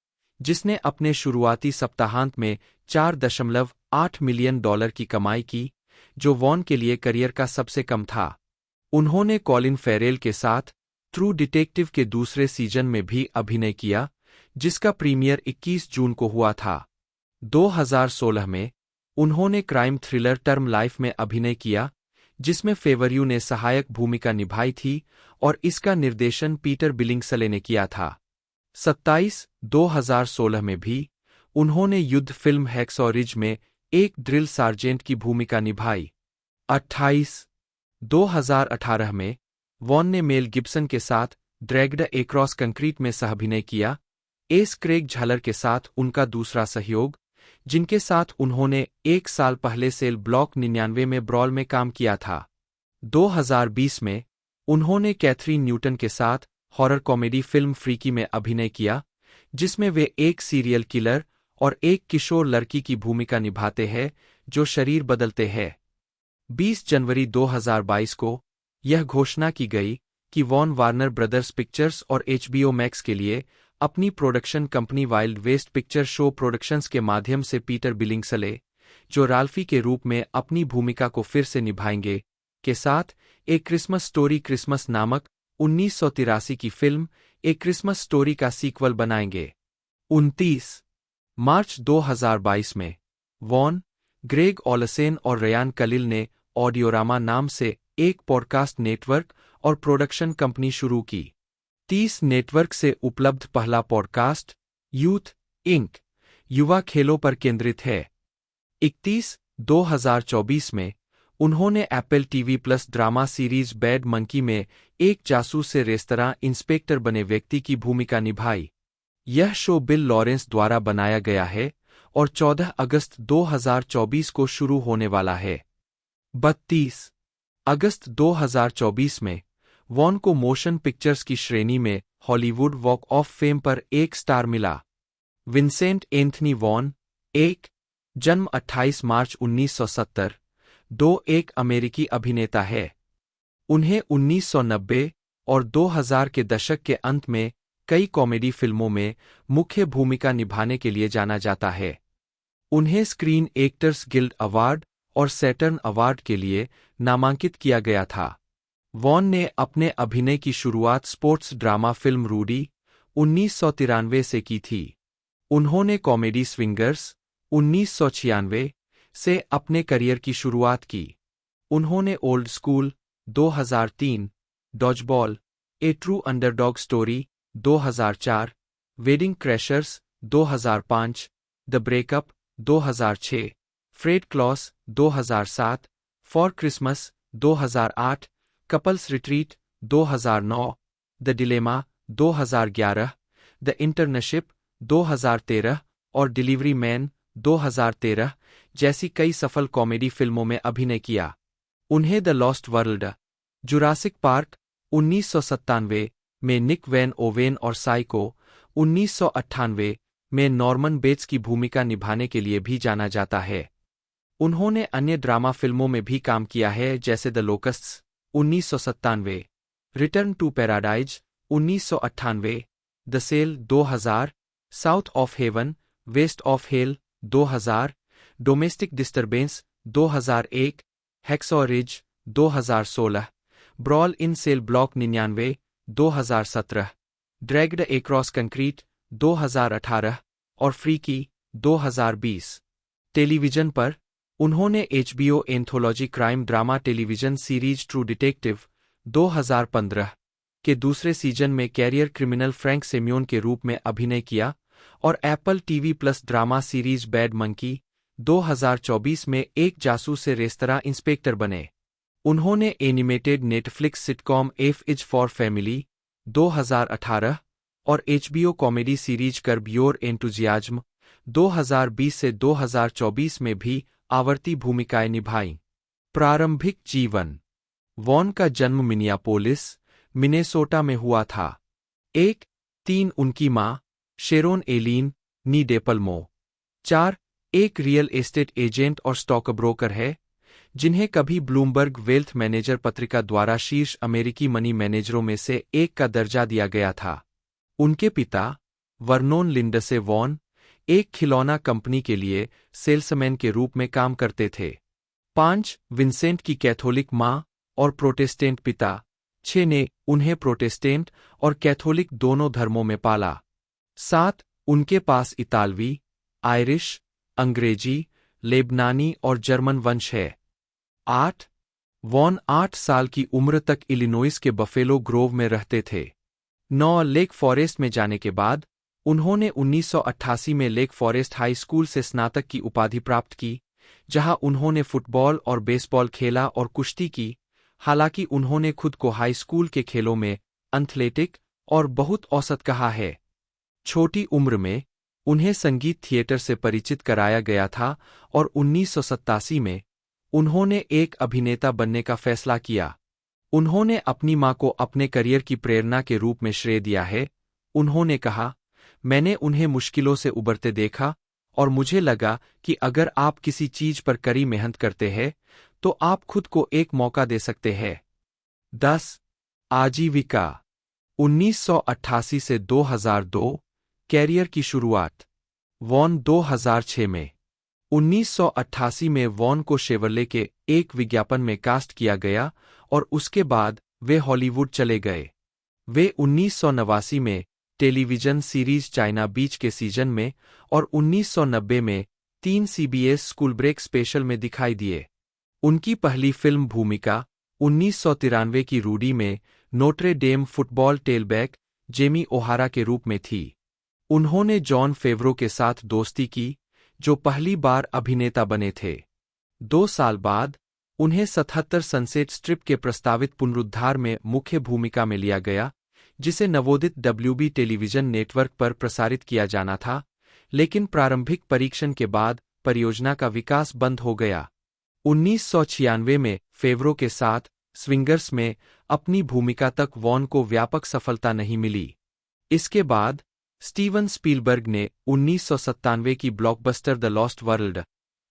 जिसने अपने शुरुआती सप्ताहांत में $4.8 मिलियन की कमाई की, जो वॉन के लिए करियर का सबसे कम था। उन्होंने कॉलिन फेरेल के साथ ट्रू डिटेक्टिव के दूसरे सीजन में भी अभिनय किया, जिसका प्रीमियर 21 जून को हुआ था। 2016 में उन्होंने क्राइम थ्रिलर टर्म लाइफ में अभिनय किया, जिसमें फेवरयू ने सहायक भूमिका निभाई थी और इसका निर्देशन पीटर बिलिंगसले ने किया था। 2016 में भी उन्होंने युद्ध फिल्म हैक्सॉ रिज में एक ड्रिल सार्जेंट की भूमिका निभाई। 2018 में वॉन ने मेल गिब्सन के साथ ड्रैग्ड एक्रॉस कंक्रीट में सहअभिनय किया, एस क्रेग झालर के साथ उनका दूसरा सहयोग, जिनके साथ उन्होंने 1 साल पहले सेल ब्लॉक 99 में ब्रॉल में काम किया था। 2020 में उन्होंने कैथरीन न्यूटन के साथ हॉरर कॉमेडी फिल्म फ्रीकी में अभिनय किया, जिसमें वे एक सीरियल किलर और एक किशोर लड़की की भूमिका निभाते हैं जो शरीर बदलते हैं। 20 जनवरी 2022 को यह घोषणा की गई कि वॉन वार्नर ब्रदर्स पिक्चर्स और HBO मैक्स के लिए अपनी production company Wild West Picture Show Productions के माध्यम से पीटर बिलिंगसले, जो राल्फी के रूप में अपनी भूमिका को फिर से निभाएंगे, के साथ एक क्रिसमस स्टोरी क्रिसमस नामक 1983 की फिल्म एक क्रिसमस स्टोरी का सीक्वल बनाएंगे। 29 मार्च 2022 में वॉन, ग्रेग ओलसेन और रयान कलिल ने ऑडियोरामा नाम से एक पॉडकास्ट नेटवर्क और प्रोडक्शन कंपनी शुरू की। 30 नेटवर्क से उपलब्ध पहला पॉडकास्ट यूथ इंक युवा खेलों पर केंद्रित है। 2024 में उन्होंने Apple TV plus drama series bad monkey में एक जासूस से रेस्तरां इंस्पेक्टर बने व्यक्ति की भूमिका निभाई। यह शो बिल लॉरेंस द्वारा बनाया गया है और 14 अगस्त 2024 को शुरू होने वाला है। 32 अगस्त 2024 में वॉन को मोशन पिक्चर्स की श्रेणी में हॉलीवुड वॉक ऑफ फेम पर एक स्टार मिला। विंसेंट एंथनी वॉन, जन्म 28 मार्च 1970, एक अमेरिकी अभिनेता है। उन्हें 1990 और 2000 के दशक के अंत में कई कॉमेडी फिल्मों में मुख्य भूमिका निभाने के लिए जाना जाता है। उन्हें स्क्रीन एक्टर्स गिल्ड अवार्ड और सैटर्न अवार्ड के लिए नामांकित किया गया था। वॉन ने अपने अभिनय की शुरुआत स्पोर्ट्स ड्रामा फिल्म रूडी 1993 से की थी। उन्होंने कॉमेडी स्विंगर्स 1996 से अपने करियर की शुरुआत की। उन्होंने old school 2003, dodgeball, a true underdog story 2004, wedding crashers 2005, the breakup 2006, Fred Claus 2007, four Christmas 2008, couples retreat 2009, the dilemma 2011, the internship 2013 और डिलीवरी मैन 2013 जैसी कई सफल कॉमेडी फिल्मों में अभिनय किया। उन्हें the lost world, Jurassic park 1997 में निक वैन ओवेन और साइको 1998 में नॉर्मन बेट्स की भूमिका निभाने के लिए भी जाना जाता है। उन्होंने अन्य ड्रामा फिल्मों में भी काम किया है जैसे the locusts 1997, return to paradise 1998, the cell 2000, south of haven, waste of hello 2000, domestic disturbance 2001, hacksaw ridge 2016, brawl in cell block 99 2017, dragged across concrete 2018 और फ्रीकी 2020। टेलीविजन पर उन्होंने HBO anthology crime drama television series true detective 2015 के दूसरे season में career criminal Frank Simeon के रूप में अभिनय किया और Apple TV plus drama series bad monkey 2024 में एक जासूस से रेस्तरां इंस्पेक्टर बने। उन्होंने animated Netflix sitcom F is for family 2018 और HBO comedy series curb your enthusiasm 2020 से 2024 में भी आवर्ती भूमिकाएं निभाईं। प्रारंभिक जीवन। वॉन का जन्म मिनियापोलिस, मिनेसोटा में हुआ था। 3 उनकी मां शेरोन एलीन नी डेपलमो। 4 एक रियल एस्टेट एजेंट और स्टॉक ब्रोकर है, जिन्हें कभी ब्लूमबर्ग वेल्थ मैनेजर पत्रिका द्वारा शीर्ष अमेरिकी मनी मैनेजरों में से एक का दर्जा दिया गया था। उनके पिता वर्नोन लिंडसे वॉन एक खिलौना कंपनी के लिए सेल्समैन के रूप में काम करते थे। 5 विंसेंट की कैथोलिक मां और प्रोटेस्टेंट पिता 6 ने उन्हें प्रोटेस्टेंट और कैथोलिक दोनों धर्मों में पाला। 7 उनके पास इतालवी, आयरिश, अंग्रेजी, लेबनानी और जर्मन वंश है। 8 वॉन 8 साल की उम्र तक इलिनॉइस के बफेलो ग्रोव में रहते थे। 9 लेक फॉरेस्ट में जाने के बाद उन्होंने 1988 में लेक फॉरेस्ट हाई स्कूल से स्नातक की उपाधि प्राप्त की, जहां उन्होंने फुटबॉल और बेसबॉल खेला और कुश्ती की। हालांकि उन्होंने खुद को हाई स्कूल के खेलों में एथलेटिक और बहुत औसत कहा है। छोटी उम्र में उन्हें संगीत थिएटर से परिचित कराया गया था और 1987 में उन्होंने एक अभिनेता बनने का फैसला किया। उन्होंने अपनी मां को अपने करियर की प्रेरणा के रूप में श्रेय दिया है। उन्होंने कहा, मैंने उन्हें मुश्किलों से उबरते देखा और मुझे लगा कि अगर आप किसी चीज पर कड़ी मेहनत करते हैं तो आप खुद को एक मौका दे सकते हैं। 10 आजीविका 1988 से 2002 कैरियर की शुरुआत। वॉन 2006 में 1988 में वॉन को शेवरले के एक विज्ञापन में कास्ट किया गया और उसके बाद वे हॉलीवुड चले गए। वे 1989 में टेलीविजन सीरीज चाइना बीच के सीजन में और 1990 में 3 CBS स्कूल ब्रेक स्पेशल में दिखाई दिए। उनकी पहली फिल्म भूमिका 1993 की रूडी में Notre Dame football tailback Jamie O'Hara के रूप में थी। उन्होंने जॉन फेवरो के साथ दोस्ती की, जो पहली बार अभिनेता बने थे। 2 साल बाद उन्हें 77 सनसेट स्ट्रिप के प्रस्तावित पुनरुद्धार में मुख्य भूमिका में लिया गया, जिसे नवोदित WB टेलीविजन नेटवर्क पर प्रसारित किया जाना था, लेकिन प्रारंभिक परीक्षण के बाद परियोजना का विकास बंद हो गया। 1996 में फेवरो के साथ स्विंगर्स में अपनी भूमिका तक वॉन को व्यापक सफलता नहीं मिली। इसके बाद स्टीवन स्पीलबर्ग ने 1997 की blockbuster the lost world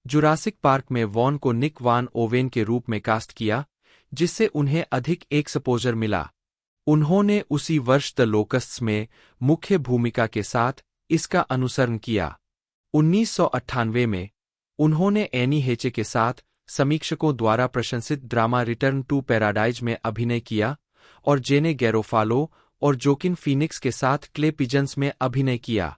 Jurassic park में वॉन को निक वान ओवेन के रूप में कास्ट किया, जिससे उन्हें अधिक एक्सपोजर मिला। उन्होंने उसी वर्ष द लोकस्ट्स में मुख्य भूमिका के साथ इसका अनुसरण किया। 1998 में उन्होंने एनी हेचे के साथ समीक्षकों द्वारा प्रशंसित ड्रामा रिटर्न टू पैराडाइज में अभिनय किया और जेने गैरोफालो और जोकिन फीनिक्स के साथ क्ले पिजन्स में अभिनय किया।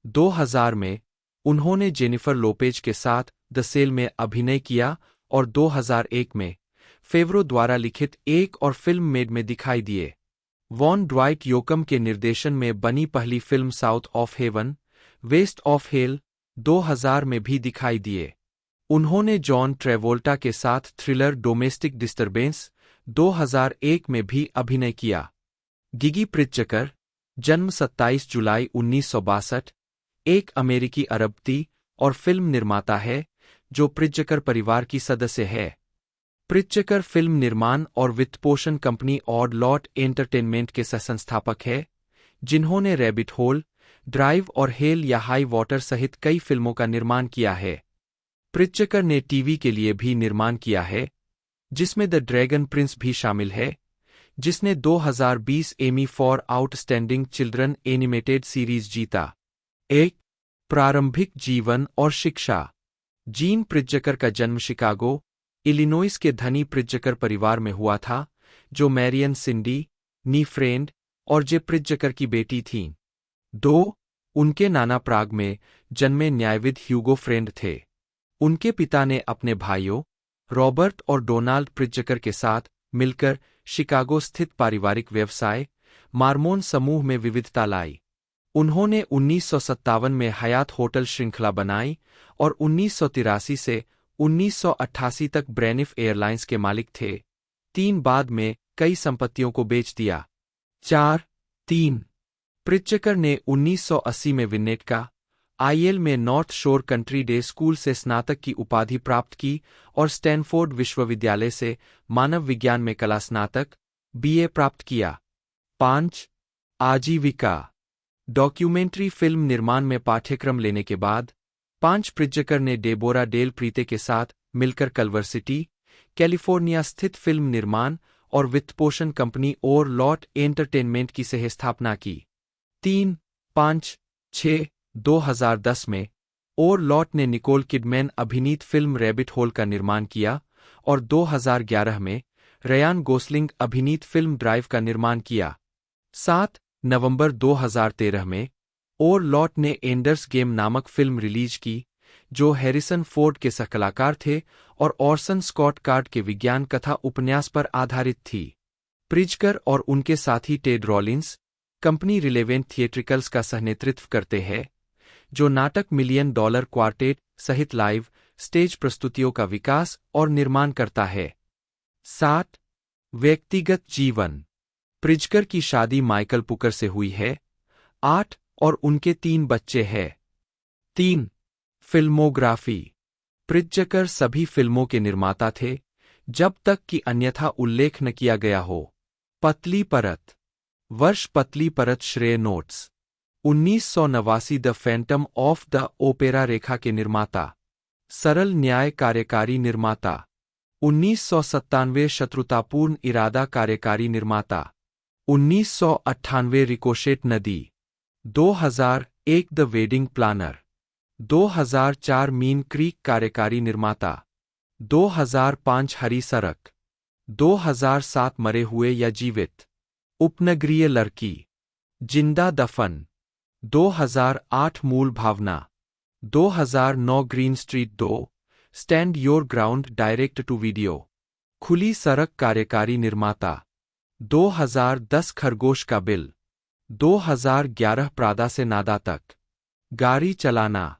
2000 में उन्होंने जेनिफर लोपेज के साथ द सेल में अभिनय किया और 2001 में फेवरो द्वारा लिखित एक और फिल्म मेड में दिखाई दिए। वॉन ड्वाइट योकम के निर्देशन में बनी पहली film South of haven, waste of hello 2000 में भी दिखाई दिए। उन्होंने जॉन ट्रेवोल्टा के साथ थ्रिलर डोमेस्टिक डिस्टर्बेंस 2001 में भी अभिनय किया। गिगी प्रिट्जकर, जन्म 27 जुलाई 1962, एक अमेरिकी अरबती और फिल्म निर्माता है जो प्रिट्जकर परिवार की सदस्य है। प्रिट्जकर फिल्म निर्माण और वित्तपोषण कंपनी ऑड लॉट एंटरटेनमेंट के सह-संस्थापक है, जिन्होंने रैबिट होल, ड्राइव और हेल या हाई वाटर सहित कई फिल्मों का निर्माण किया है। प्रिट्जकर ने टीवी के लिए भी निर्माण किया है, जिसमें द ड्रैगन प्रिंस भी शामिल है, जिसने 2020 Emmy for outstanding children animated series जीता। 1 प्रारंभिक जीवन और शिक्षा। जीन प्रिट्जकर का जन्म शिकागो, इलिनॉइस के धनी प्रिट्जकर परिवार में हुआ था, जो मैरियन सिंडी, नी फ्रेंड और जे प्रिट्जकर की बेटी थीं। 2 उनके नाना प्राग में जन्मे न्यायविद ह्यूगो फ्रेंड थे। उनके पिता ने अपने भाइयों रॉबर्ट और डोनाल्ड प्रिट्जकर के साथ मिलकर शिकागो स्थित पारिवारिक व्यवसाय मार्मोन समूह में विविधता लाई। उन्होंने 1957 में हयात होटल श्रृंखला बनाई और 1983 से 1988 तक ब्रेनिफ एयरलाइंस के मालिक थे। 3 बाद में कई संपत्तियों को बेच दिया। 3 प्रिट्जकर ने 1980 में विनेटका, आईएल में नॉर्थ शोर कंट्री डे स्कूल से स्नातक की उपाधि प्राप्त की और स्टैनफोर्ड विश्वविद्यालय से मानव विज्ञान में कला स्नातक BA प्राप्त किया। 5 आजीविका। डॉक्यूमेंट्री फिल्म निर्माण में पाठ्यक्रम लेने के बाद 5 प्रिट्जकर ने डेबोरा डेल प्रीते के साथ मिलकर कल्वर सिटी, कैलिफोर्निया स्थित फिल्म निर्माण और वित्तपोषण कंपनी और लॉट एंटरटेनमेंट की सह स्थापना की। 3, 5, 6 2010 में और लॉट ने निकोल किडमैन अभिनीत फिल्म रैबिट होल का निर्माण किया और 2011 में रयान गोसलिंग अभिनीत फिल्म ड्राइव का निर्माण किया। 7 नवंबर 2013 में और लॉट ने एंडर्स गेम नामक फिल्म रिलीज की, जो हैरिसन फोर्ड के सहकलाकार थे और ऑर्सन स्कॉट कार्ड के विज्ञान कथा उपन्यास पर आधारित थी। प्रिजकर और उनके साथी टेड रॉलिंस कंपनी रिलेवेंट थिएट्रिकल्स का सहनेतृत्व करते हैं, जो नाटक $1 मिलियन क्वार्टेट सहित लाइव स्टेज प्रस्तुतियों का विकास और निर्माण करता है। 7. व्यक्तिगत जीवन। प्रिजकर की शादी माइकल पुकर से हुई है। 8 और उनके 3 बच्चे हैं। 3. फिल्मोग्राफी। प्रिजकर सभी फिल्मों के निर्माता थे, जब तक कि अन्यथा उल्लेख न किया गया हो। पतली परत। वर्ष पतली परत श्रेय notes. 1989 the phantom of the opera रेखा के निर्माता। सरल न्याय कार्यकारी निर्माता। 1997 शत्रुतापूर्ण इरादा कार्यकारी निर्माता। 1998 रिकोशेट नदी। 2001 The Wedding Planner. 2004 Mean Creek कार्यकारी निर्माता। 2005 हरी सड़क। 2007 मरे हुए या जीवित। उपनगरीय लड़की। जिंदा दफन। 2008 मूल भावना। 2009 Green Street 2 Stand Your Ground direct to video. खुली सड़क कार्यकारी निर्माता। 2010 खरगोश का बिल। 2011 प्रादा से नादा तक। गाड़ी चलाना।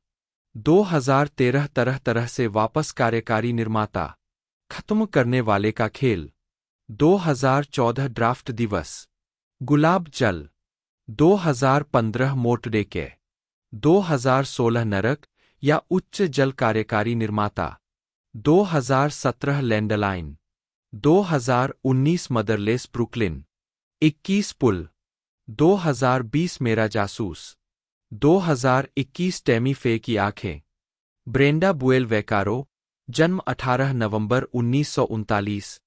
2013 तरह तरह से वापस कार्यकारी निर्माता। खत्म करने वाले का खेल। 2014 ड्राफ्ट दिवस। गुलाब जल। 2015 मोटडेके। 2016 नरक या उच्च जल कार्यकारी निर्माता। 2017 लैंडलाइन। 2019 मदरलेस ब्रुकलिन। 21 पुल। 2020 मेरा जासूस। 2021 टैमी फे की आंखें। ब्रेंडा बुएल वैकारो, जन्म 18 नवंबर 1939,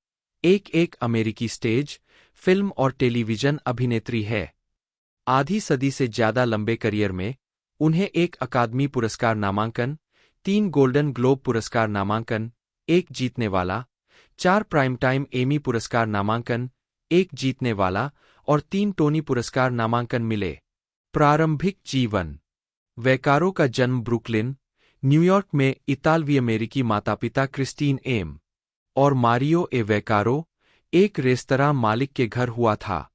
एक अमेरिकी स्टेज, फिल्म और टेलीविजन अभिनेत्री है। आधी सदी से ज्यादा लंबे करियर में उन्हें 1 अकादमी पुरस्कार नामांकन, 3 गोल्डन ग्लोब पुरस्कार नामांकन, 1 जीतने वाला, 4 प्राइम टाइम एमी पुरस्कार नामांकन, 1 जीतने वाला और 3 टोनी पुरस्कार नामांकन मिले। प्रारंभिक जीवन। वैकारो का जन्म ब्रुकलिन, न्यूयॉर्क में इतालवी अमेरिकी माता पिता क्रिस्टीन एम और मारियो ए वैकारो, एक रेस्तरां मालिक के घर हुआ था।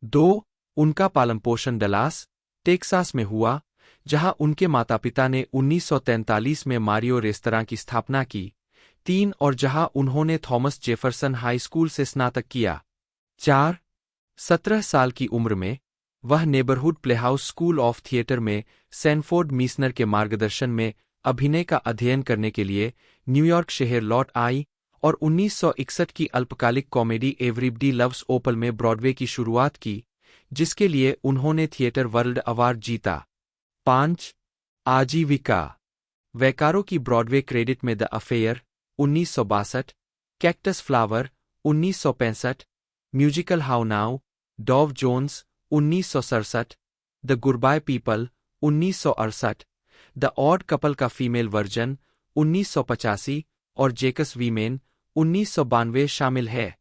2. उनका पालनपोषण डलास, टेक्सास में हुआ, जहां उनके माता पिता ने 1943 में मारियो रेस्तरां की स्थापना की। 3 और जहां उन्होंने थॉमस जेफरसन हाई स्कूल से स्नातक किया। 4. 17 साल की उम्र में वह neighbourhood playhouse school of theatre में सैनफोर्ड मीसनर के मार्गदर्शन में अभिनय का अध्ययन करने के लिए न्यूयॉर्क शहर लौट आई और 1961 की अल्पकालिक कॉमेडी एवरीबडी लव्स ओपल में ब्रॉडवे की शुरुआत की, जिसके लिए उन्होंने थिएटर वर्ल्ड अवार्ड जीता। 5. आजीविका। वैकारो की ब्रॉडवे क्रेडिट में The Affair 1962, Cactus Flower 1965, musical How Now, Dow Jones 1967, The Goodbye People 1968, The Odd Couple का फीमेल वर्जन 1985 और जेकस वीमेन 1992 शामिल है।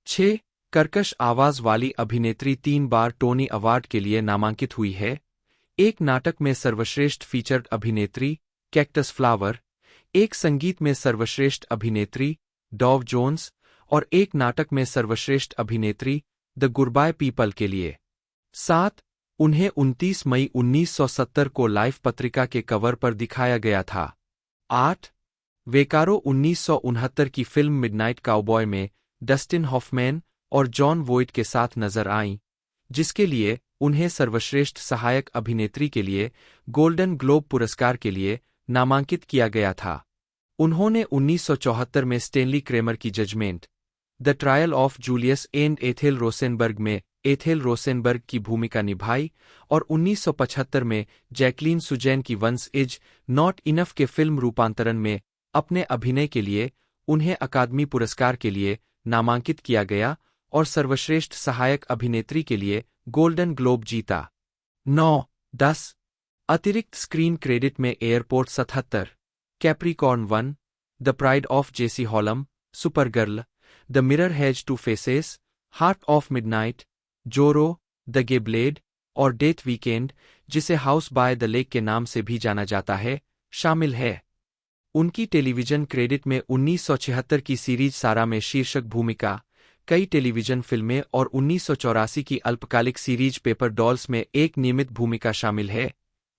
6. कर्कश आवाज वाली अभिनेत्री 3 बार टोनी अवार्ड के लिए नामांकित हुई है। 1 नाटक में सर्वश्रेष्ठ फीचर्ड अभिनेत्री, कैक्टस फ्लावर, 1 संगीत में सर्वश्रेष्ठ अभिनेत्री, डॉव जोन्स और 1 नाटक में सर्वश्रेष्ठ अभिनेत्री, द गुडबाय पीपल के लिए। 7. उन्हें 29 मई 1970 को लाइफ पत्रिका के कवर पर दिखाया गया था। 8. वैकारो 1969 की फिल्म मिडनाइट काउबॉय में डस्टिन हॉफमैन और जॉन वॉइट के साथ नजर आईं, जिसके लिए उन्हें सर्वश्रेष्ठ सहायक अभिनेत्री के लिए गोल्डन ग्लोब पुरस्कार के लिए नामांकित किया गया था। उन्होंने 1974 में स्टेनली क्रेमर की Judgement, The Trial of Julius and Ethel Rosenberg में एथेल रोसेनबर्ग की भूमिका निभाई और 1975 में जैकलीन सुजैन की वंस इज नॉट इनफ के फिल्म रूपांतरण में अपने अभिनय के लिए उन्हें अकादमी पुरस्कार के लिए नामांकित किया गया और सर्वश्रेष्ठ सहायक अभिनेत्री के लिए गोल्डन ग्लोब जीता। 9. 10. अतिरिक्त स्क्रीन क्रेडिट में Airport 77, Capricorn 1, The Pride of Jesse Hallam, Supergirl, The Mirror Has 2 Faces, Heart of Midnight, Zorro, The Gay Blade और डेथ वीकेंड, जिसे हाउस बाय द लेक के नाम से भी जाना जाता है, शामिल है। उनकी टेलीविजन क्रेडिट में 1976 की सीरीज सारा में शीर्षक भूमिका, कई टेलीविजन फिल्में और 1984 की अल्पकालिक सीरीज पेपर डॉल्स में एक नियमित भूमिका शामिल है।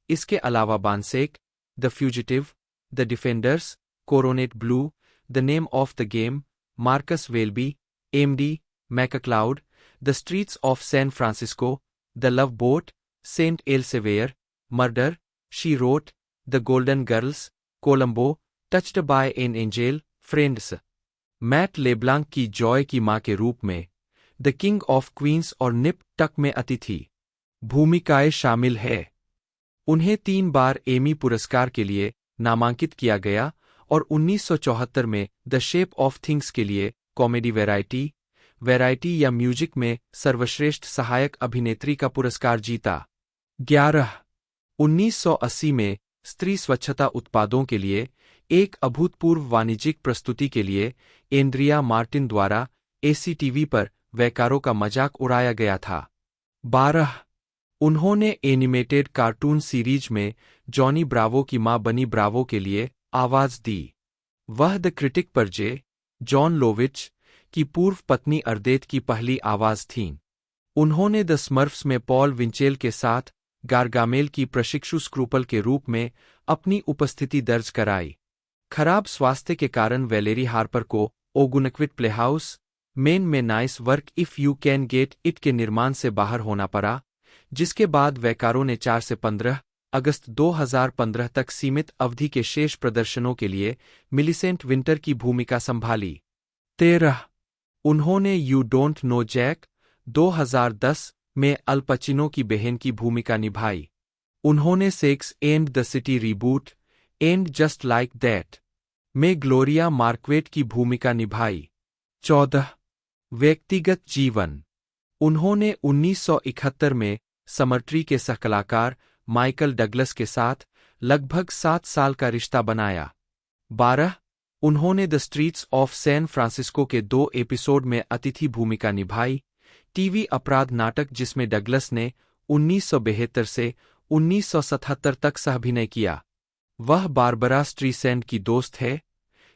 इसके अलावा Banacek, the fugitive, the defenders, Coronet blue, the name of the game, Marcus Welby, MD, McCloud, the streets of San Francisco, the love boat, saint Elsewhere, murder, she wrote, the golden girls, Columbo, touched by an angel, friends. Matt LeBlanc की Joey की मां के रूप में, the king of queen's और निप टक में अतिथि भूमिकाएं शामिल है। उन्हें 3 बार एमी पुरस्कार के लिए नामांकित किया गया और 1974 में द शेप ऑफ थिंग्स के लिए कॉमेडी वैरायटी या म्यूजिक में सर्वश्रेष्ठ सहायक अभिनेत्री का पुरस्कार जीता। 11 1980 में स्त्री स्वच्छता उत्पादों के लिए एक अभूतपूर्व वाणिज्यिक प्रस्तुति के लिए एंड्रिया मार्टिन द्वारा एसीटीवी पर वैकारों का मजाक उड़ाया गया था। 12 उन्होंने एनिमेटेड कार्टून सीरीज में जॉनी ब्रावो की मां बनी ब्रावो के लिए आवाज दी। वह द क्रिटिक पर जॉन लोविच की पूर्व पत्नी अर्देत की पहली आवाज थीं। उन्होंने द स्मर्फ्स में पॉल विंचेल के साथ गारगामेल की प्रशिक्षु स्क्रूपल के रूप में अपनी उपस्थिति दर्ज कराई। खराब स्वास्थ्य के कारण वैलेरी हार्पर को ओगुनक्विट प्लेहाउस मेन में nice work if you can get it के निर्माण से बाहर होना पड़ा, जिसके बाद वैकारों ने 4 से 15 अगस्त 2015 तक सीमित अवधि के शेष प्रदर्शनों के लिए मिलिसेंट विंटर की भूमिका संभाली। 13 उन्होंने यू डोंट नो जैक 2010 में अल पचिनो की बहन की भूमिका निभाई। उन्होंने sex and the city reboot and just like that में ग्लोरिया मार्क्वेट की भूमिका निभाई। 14 व्यक्तिगत जीवन, उन्होंने 1971 में समरट्री के सहकलाकार माइकल डगलस के साथ लगभग 7 साल का रिश्ता बनाया। 12 उन्होंने The streets of San Francisco के 2 एपिसोड में अतिथि भूमिका निभाई, टीवी अपराध नाटक जिसमें डगलस ने 1972 से 1977 तक सह-अभिनय किया। वह बारबरा स्ट्रीसैंड की दोस्त है,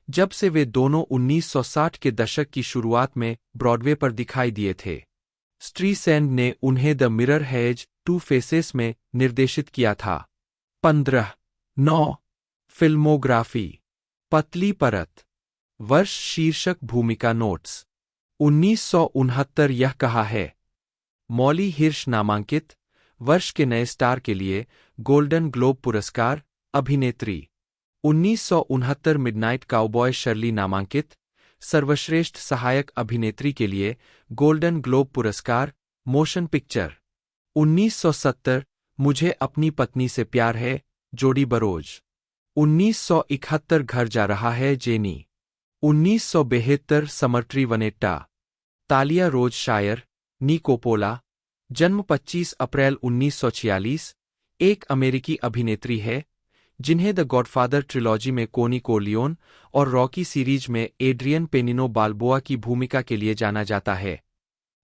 जब से वे दोनों 1960 के दशक की शुरुआत में ब्रॉडवे पर दिखाई दिए थे। स्ट्रीसैंड ने उन्हें द मिरर हैज 2 फेसेस में निर्देशित किया था। 15 9 फिल्मोग्राफी, पतली परत, वर्ष शीर्षक भूमिका नोट्स, 1969 यह कहा है। मॉली हिर्श नामांकित, वर्ष के नए स्टार के लिए गोल्डन ग्लोब पुरस्कार, अभिनेत्री। 1969 मिडनाइट काउबॉय शर्ली नामांकित, सर्वश्रेष्ठ सहायक अभिनेत्री के लिए गोल्डन ग्लोब पुरस्कार, मोशन पिक्चर। 1970 मुझे अपनी पत्नी से प्यार है, जोडी बरोज। 1971 घर जा रहा है, जेनी। 1972 समरट्री वनेट्टा, तालिया रोज शायर, नी कोपोला। जन्म 25 अप्रैल 1946, एक अमेरिकी अभिनेत्री है, जिन्हें द गॉडफादर ट्रिलॉजी में कोनी कोरलियोन और रॉकी सीरीज में एड्रियन पेनिनो बाल्बोआ की भूमिका के लिए जाना जाता है।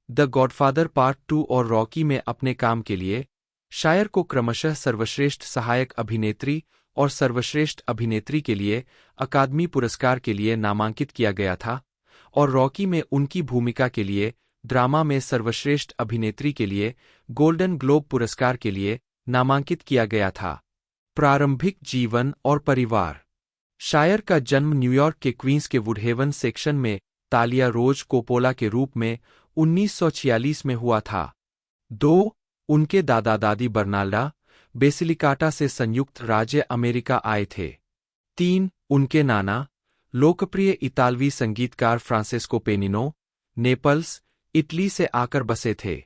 द गॉडफादर पार्ट 2 और रॉकी में अपने काम के लिए शायर को क्रमशः सर्वश्रेष्ठ सहायक अभिनेत्री और सर्वश्रेष्ठ अभिनेत्री के लिए अकादमी पुरस्कार के लिए नामांकित किया गया था, और रॉकी में उनकी भूमिका के लिए ड्रामा में सर्वश्रेष्ठ अभिनेत्री के लिए गोल्डन ग्लोब पुरस्कार के लिए नामांकित किया गया था। प्रारंभिक जीवन और परिवार, शायर का जन्म न्यूयॉर्क के क्वींस के वुडहेवन सेक्शन में तालिया रोज कोपोला के रूप में 1946 में हुआ था। 2 उनके दादा दादी बर्नाल्डा बेसिलिकाटा से संयुक्त राज्य अमेरिका आए थे। 3 उनके नाना लोकप्रिय इतालवी संगीतकार फ्रांसेस्को पेनिनो नेपल्स, इटली से आकर बसे थे।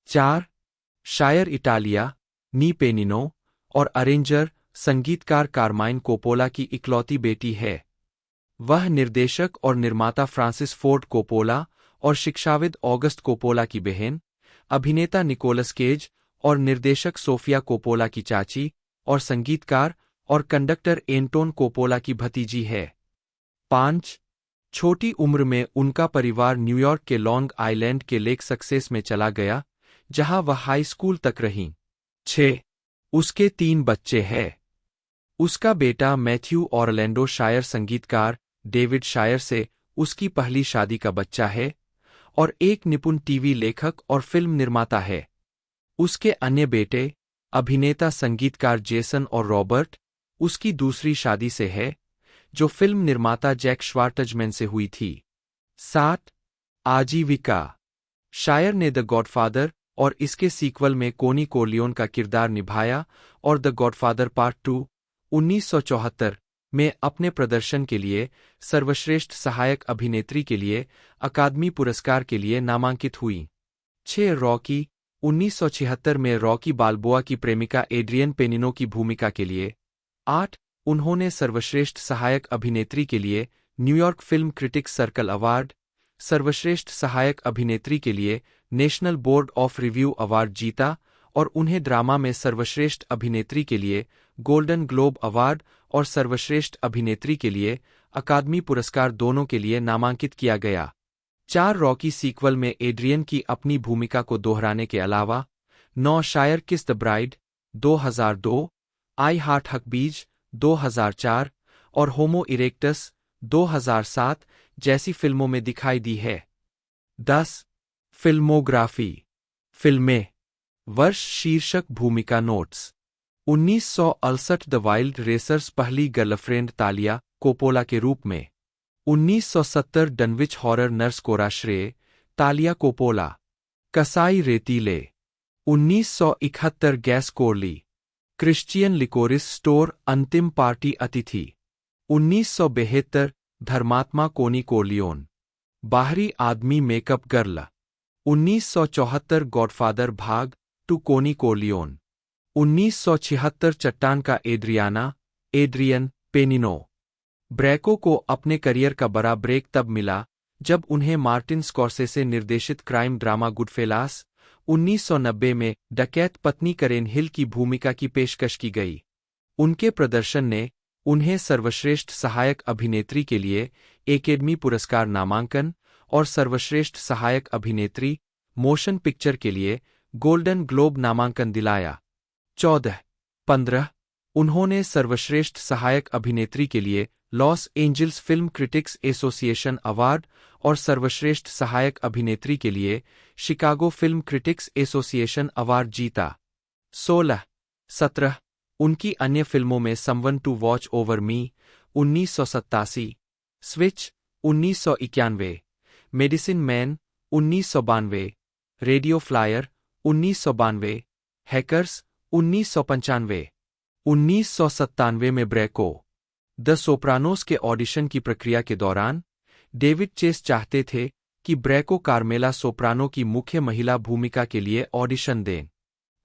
4 शायर इटालिया नी पेनिनो और अरेंजर संगीतकार कार्माइन कोपोला की इकलौती बेटी है। वह निर्देशक और निर्माता फ्रांसिस फोर्ड कोपोला और शिक्षाविद ऑगस्ट कोपोला की बहन, अभिनेता निकोलस केज और निर्देशक सोफिया कोपोला की चाची, और संगीतकार और कंडक्टर एंटोन कोपोला की भतीजी है। 5 छोटी उम्र में उनका परिवार न्यूयॉर्क के लॉन्ग आइलैंड के लेक सक्सेस में चला गया, जहां वह हाई स्कूल तक रहीं। 6 उसके 3 बच्चे हैं। उसका बेटा मैथ्यू ऑरलैंडो शायर संगीतकार डेविड शायर से उसकी पहली शादी का बच्चा है और एक निपुण टीवी लेखक और फिल्म निर्माता है। उसके अन्य बेटे अभिनेता संगीतकार जेसन और रॉबर्ट उसकी दूसरी शादी से है, जो फिल्म निर्माता जैक श्वार्टजमैन से हुई थी। 7. आजीविका। शायर ने द गॉडफादर और इसके सीक्वल में कोनी कोरलियोन का किरदार निभाया और द गॉडफादर पार्ट 2 1974 में अपने प्रदर्शन के लिए सर्वश्रेष्ठ सहायक अभिनेत्री के लिए अकादमी पुरस्कार के लिए नामांकित हुई। 6. रॉकी 1976 में रॉकी बाल्बोआ की प्रेमिका एड्रियन पेनिनो की भूमिका के लिए। 8. उन्होंने सर्वश्रेष्ठ सहायक अभिनेत्री के लिए New York film critics circle award, सर्वश्रेष्ठ सहायक अभिनेत्री के लिए national board of review award जीता और उन्हें ड्रामा में सर्वश्रेष्ठ अभिनेत्री के लिए गोल्डन ग्लोब अवार्ड और सर्वश्रेष्ठ अभिनेत्री के लिए अकादमी पुरस्कार दोनों के लिए नामांकित किया गया। 4. रॉकी सीक्वल में एड्रियन की अपनी भूमिका को दोहराने के अलावा 9. शायर किस द ब्राइड 2002, आई हार्ट हकबीज 2004 और होमो इरेक्टस 2007 जैसी फिल्मों में दिखाई दी है। 10. फिल्मोग्राफी। फिल्में। वर्ष शीर्षक भूमिका नोट्स। 1968 द वाइल्ड रेसर्स पहली गर्लफ्रेंड तालिया कोपोला के रूप में। 1970 डनविच हॉरर नर्स कोरा श्रेय तालिया कोपोला। कसाई रेतीले। 1971 गैस कोरली क्रिश्चियन लिकोरिस स्टोर अंतिम पार्टी अतिथि। 1972 धर्मात्मा कोनी कोरलियोन बाहरी आदमी मेकअप गर्ल। 1974 गॉडफादर भाग 2 कोनी कोरलियोन। 1976 चट्टान का एड्रियन पेनिनो। ब्रैको को अपने करियर का बड़ा ब्रेक तब मिला जब उन्हें मार्टिन स्कॉर्सेसे निर्देशित क्राइम ड्रामा गुडफेलास 1990 में डकैत पत्नी करेन हिल की भूमिका की पेशकश की गई। उनके प्रदर्शन ने उन्हें सर्वश्रेष्ठ सहायक अभिनेत्री के लिए एकेडमी पुरस्कार नामांकन और सर्वश्रेष्ठ सहायक अभिनेत्री मोशन पिक्चर के लिए गोल्डन ग्लोब नामांकन दिलाया। 14. 15 उन्होंने सर्वश्रेष्ठ सहायक अभिनेत्री के लिए Los Angeles Film Critics Association Award और सर्वश्रेष्ठ सहायक अभिनेत्री के लिए Chicago Film Critics Association Award जीता। 16. 17 उनकी अन्य फिल्मों में Someone to watch over me 1987, Switch 1991, Medicine Man 1992, Radio Flyer 1992, Hackers 1995। 1997 में ब्रैको द सोप्रानोस के ऑडिशन की प्रक्रिया के दौरान डेविड चेस चाहते थे कि ब्रैको कार्मेला सोप्रानो की मुख्य महिला भूमिका के लिए ऑडिशन दें।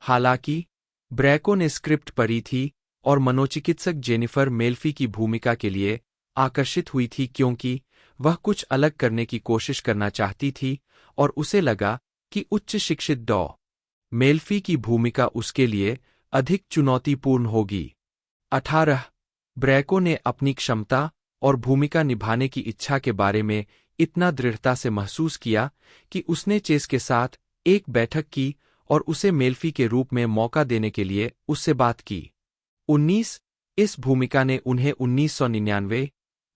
हालांकि ब्रैको ने स्क्रिप्ट पढ़ी थी और मनोचिकित्सक जेनिफर मेल्फी की भूमिका के लिए आकर्षित हुई थी क्योंकि वह कुछ अलग करने की कोशिश करना चाहती थी और उसे लगा कि उच्च शिक्षित डॉ. मेल्फी की भूमिका उसके लिए अधिक चुनौतीपूर्ण होगी। 18 ब्रैको ने अपनी क्षमता और भूमिका निभाने की इच्छा के बारे में इतना दृढ़ता से महसूस किया कि उसने चेस के साथ एक बैठक की और उसे मेल्फी के रूप में मौका देने के लिए उससे बात की। 19 इस भूमिका ने उन्हें 1999,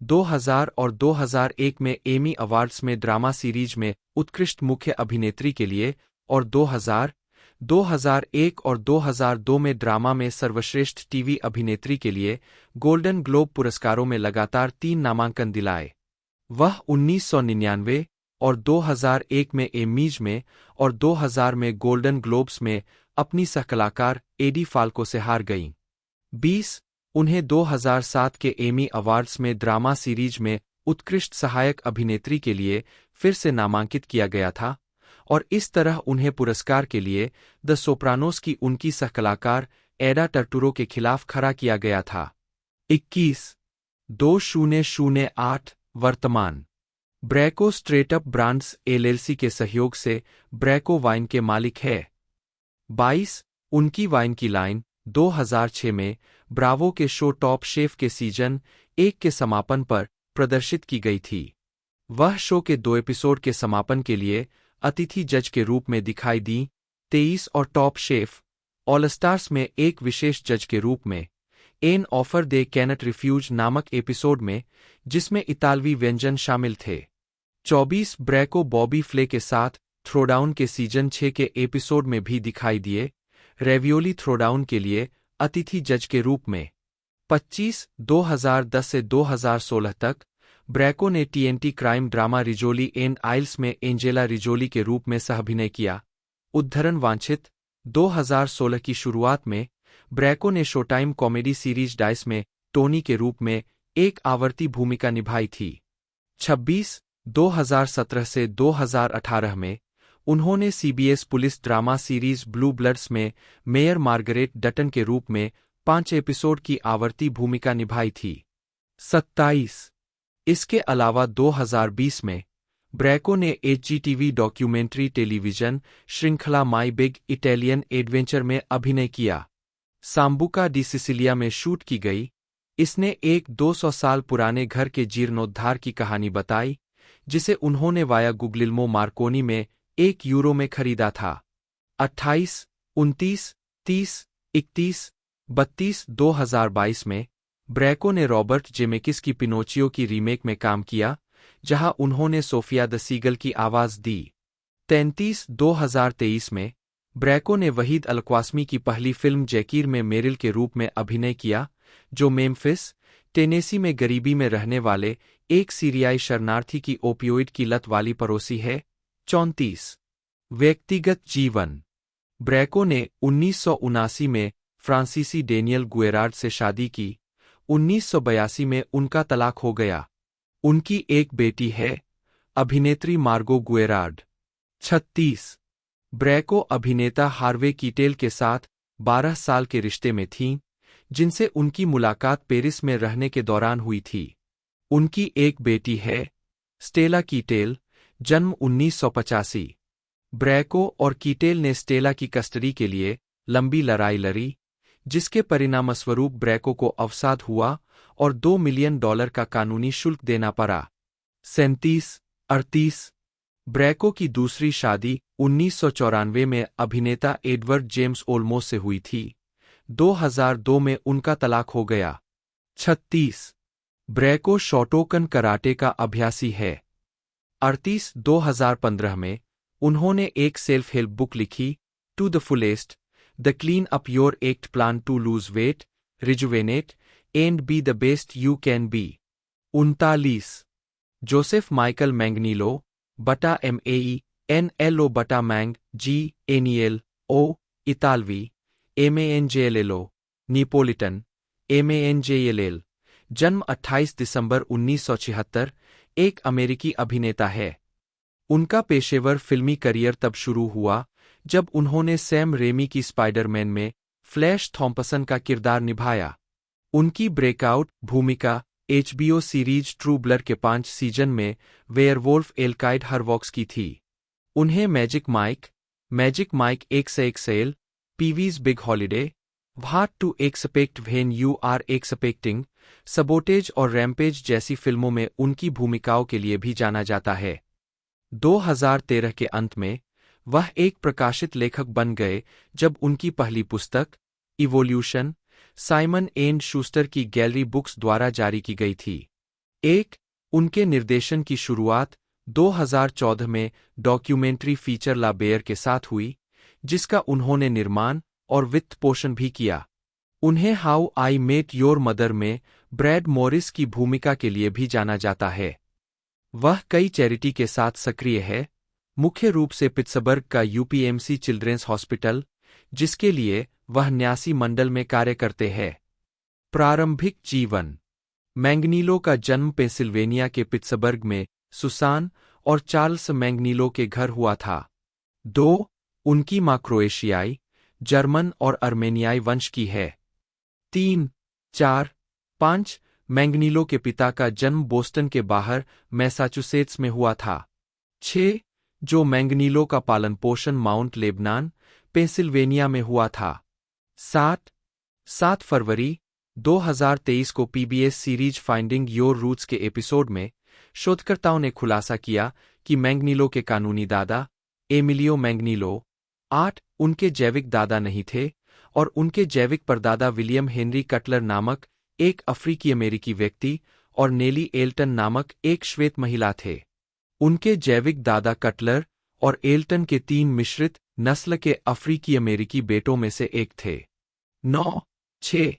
2000 और 2001 में एमी अवार्ड्स में ड्रामा सीरीज में उत्कृष्ट मुख्य अभिनेत्री के लिए और 2000, 2001 और 2002 में ड्रामा में सर्वश्रेष्ठ टीवी अभिनेत्री के लिए गोल्डन ग्लोब पुरस्कारों में लगातार 3 नामांकन दिलाए। वह 1999 और 2001 में एमीज में और 2000 में गोल्डन ग्लोब्स में अपनी सहकलाकार एडी फाल्को से हार गईं। 20 उन्हें 2007 के एमी अवार्ड्स में ड्रामा सीरीज में उत्कृष्ट सहायक अभिनेत्री के लिए फिर से नामांकित किया गया था और इस तरह उन्हें पुरस्कार के लिए द सोप्रानोस की उनकी सहकलाकार एडा टर्टुरो के खिलाफ खड़ा किया गया था। 21 2008 वर्तमान ब्रैको स्ट्रेटअप ब्रांड्स एलएलसी के सहयोग से ब्रैको वाइन के मालिक है। 22 उनकी वाइन की लाइन 2006 में ब्रावो के शो टॉप शेफ के सीजन 1 के समापन पर प्रदर्शित की गई थी। वह शो के 2 एपिसोड के समापन के लिए अतिथि जज के रूप में दिखाई दी। 23 और टॉप शेफ ऑल स्टार्स में एक विशेष जज के रूप में An Offer They Cannot Refuse नामक एपिसोड में, जिसमें इतालवी व्यंजन शामिल थे। 24 ब्रैको बॉबी फ्ले के साथ थ्रोडाउन के सीजन 6 के एपिसोड में भी दिखाई दिए, रेवियोली थ्रोडाउन के लिए अतिथि जज के रूप में। 25 2010 से 2016 तक ब्रैको ने टीएनटी क्राइम ड्रामा रिजोली एंड आइल्स में एंजेला रिजोली के रूप में सहअभिनय किया। उद्धरण वांछित 2016 की शुरुआत में ब्रैको ने शोटाइम कॉमेडी सीरीज डाइस में टोनी के रूप में एक आवर्ती भूमिका निभाई थी। 26 2017 से 2018 में उन्होंने CBS police drama series blue bloods में मेयर मार्गरेट डटन के रूप में 5 एपिसोड की आवर्ती भूमिका निभाई थी। 27 इसके अलावा 2020 में ब्रैको ने एचजीटीवी डॉक्यूमेंट्री टेलीविजन श्रृंखला माई बिग इटालियन एडवेंचर में अभिनय किया। सांबुका डी सिसिलिया में शूट की गई। इसने एक 200 साल पुराने घर के जीर्णोद्धार की कहानी बताई, जिसे उन्होंने वाया गुग्लिल्मो मार्कोनी में €1 में खरीदा था। 28, 29, 30, 31, 32 2022 में ब्रैको ने रॉबर्ट जेमेकिस की पिनोचियो की रीमेक में काम किया, जहां उन्होंने सोफिया द सीगल की आवाज दी। 33 2023 में ब्रैको ने वहीद अलक्वास्मी की पहली फिल्म जैकीर में मेरिल के रूप में अभिनय किया, जो मेम्फिस, टेनेसी में गरीबी में रहने वाले एक सीरियाई शरणार्थी की ओपियोइड की लत वाली पड़ोसी है। 34 व्यक्तिगत जीवन। ब्रैको ने 1979 में फ्रांसीसी डेनियल गुएरार्ड से शादी की। 1982 में उनका तलाक हो गया। उनकी एक बेटी है, अभिनेत्री मार्गो गुएरार्ड। 36 ब्रैको अभिनेता हार्वे कीटेल के साथ 12 साल के रिश्ते में थीं, जिनसे उनकी मुलाकात पेरिस में रहने के दौरान हुई थी। उनकी एक बेटी है, स्टेला कीटेल, जन्म 1985। ब्रैको और कीटेल ने स्टेला की कस्टडी के लिए लंबी लड़ाई लड़ी, जिसके परिणामस्वरूप ब्रैको को अवसाद हुआ और $2 मिलियन का कानूनी शुल्क देना पड़ा। 37 38 ब्रैको की दूसरी शादी 1994 में अभिनेता एडवर्ड जेम्स ओल्मो से हुई थी। 2002 में उनका तलाक हो गया। 36 ब्रैको शोटोकन कराटे का अभ्यासी है। 38 2015 में उन्होंने एक सेल्फ हेल्प बुक लिखी, to the fullest, the clean up your act plan to lose weight, rejuvenate and be the best you can be. 39 Joseph Michael Manganiello बटा MENLO बटा मैंग GNEL O इतालवी MANGELLO निपोलिटन MANGELL, जन्म 28 दिसंबर 1976, एक अमेरिकी अभिनेता है। उनका पेशेवर फिल्मी करियर तब शुरू हुआ जब उन्होंने सैम रेमी की स्पाइडरमैन में फ्लैश थॉम्पसन का किरदार निभाया। उनकी ब्रेकआउट भूमिका HBO सीरीज ट्रू ब्लड के 5 सीजन में वेयरवोल्फ एल्काइड हरवॉक्स की थी। उन्हें magic Mike XXL, Peewee's big holiday, what to expect when you are expecting, sabotage और रैम्पेज जैसी फिल्मों में उनकी भूमिकाओं के लिए भी जाना जाता है। 2013 के अंत में वह एक प्रकाशित लेखक बन गए जब उनकी पहली पुस्तक इवोल्यूशन साइमन एंड शूस्टर की गैलरी बुक्स द्वारा जारी की गई थी। उनके निर्देशन की शुरुआत 2014 में डॉक्यूमेंट्री फीचर ला बेयर के साथ हुई, जिसका उन्होंने निर्माण और वित्त पोषण भी किया। उन्हें How I Met Your Mother में ब्रैड मॉरिस की भूमिका के लिए भी जाना जाता है। वह कई चैरिटी के साथ सक्रिय है, मुख्य रूप से पिट्सबर्ग का UPMC चिल्ड्रेंस हॉस्पिटल, जिसके लिए वह न्यासी मंडल में कार्य करते हैं। प्रारंभिक जीवन। मैंगनीलो का जन्म पेंसिल्वेनिया के पिट्सबर्ग में सुसान और चार्ल्स मैंगनीलो के घर हुआ था। 2 उनकी मां क्रोएशियाई, जर्मन और अर्मेनियाई वंश की है। 3 4 5 मैंगनीलो के पिता का जन्म बोस्टन के बाहर मैसाचुसेट्स में हुआ था। 6 जो मैंगनीलो का पालन पोषण माउंट लेबनान, पेंसिल्वेनिया में हुआ था। 7 फरवरी 2023 को PBS series Finding Your Roots के एपिसोड में शोधकर्ताओं ने खुलासा किया कि मैंगनीलो के कानूनी दादा, एमिलियो मैंगनीलो 8 उनके जैविक दादा नहीं थे और उनके जैविक परदादा विलियम हेनरी कटलर नामक एक अफ्रीकी अमेरिकी व्यक्ति और नेली एल्टन नामक एक श्वेत महिला थे। उनके जैविक दादा कटलर और एल्टन के 3 मिश्रित नस्ल के अफ्रीकी अमेरिकी बेटों में से एक थे। 9.6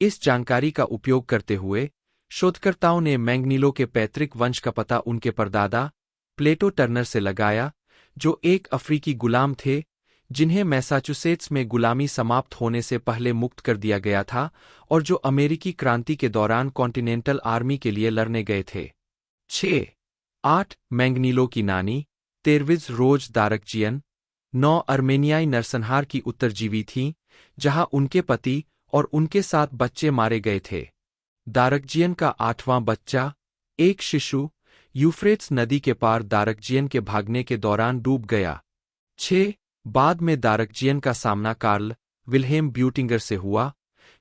इस जानकारी का उपयोग करते हुए शोधकर्ताओं ने मैंगनीलो के पैतृक वंश का पता उनके परदादा प्लेटो टर्नर से लगाया, जो एक अफ्रीकी गुलाम थे जिन्हें मैसाचुसेट्स में गुलामी समाप्त होने से पहले मुक्त कर दिया गया था और जो अमेरिकी क्रांति के दौरान कॉन्टिनेंटल आर्मी के लिए लड़ने गए थे। 6.8 मैंगनीलो की नानी तेरविज रोज दारकजियन 9 अर्मेनियाई नरसंहार की उत्तरजीवी थीं, जहां उनके पति और उनके 7 बच्चे मारे गए थे। दारकजियन का 8वां बच्चा, एक शिशु, यूफ्रेट्स नदी के पार दारकजियन के भागने के दौरान डूब गया। 6 बाद में दारकजियन का सामना कार्ल विल्हेम ब्यूटिंगर से हुआ,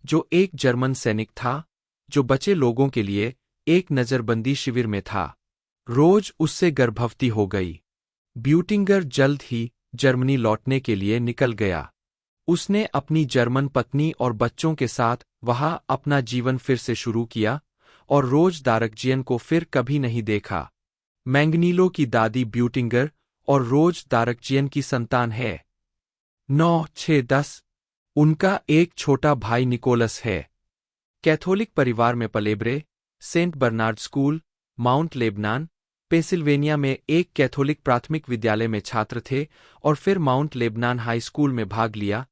जो एक जर्मन सैनिक था जो बचे लोगों के लिए एक नजरबंदी शिविर में था। रोज उससे गर्भवती हो गई। ब्यूटिंगर जल्द ही जर्मनी लौटने के लिए निकल गया। उसने अपनी जर्मन पत्नी और बच्चों के साथ वहां अपना जीवन फिर से शुरू किया और रोज दारकजियन को फिर कभी नहीं देखा। मैंगनीलो की दादी ब्यूटिंगर और रोज दारकजियन की संतान है। 9.6-10 उनका एक छोटा भाई निकोलस है। कैथोलिक परिवार में पलेब्रे, saint Bernard school, Mount Lebanon, Pennsylvania में एक कैथोलिक प्राथमिक विद्यालय में छात्र थे और फिर माउंट लेबनान हाई स्कूल में भाग लिया,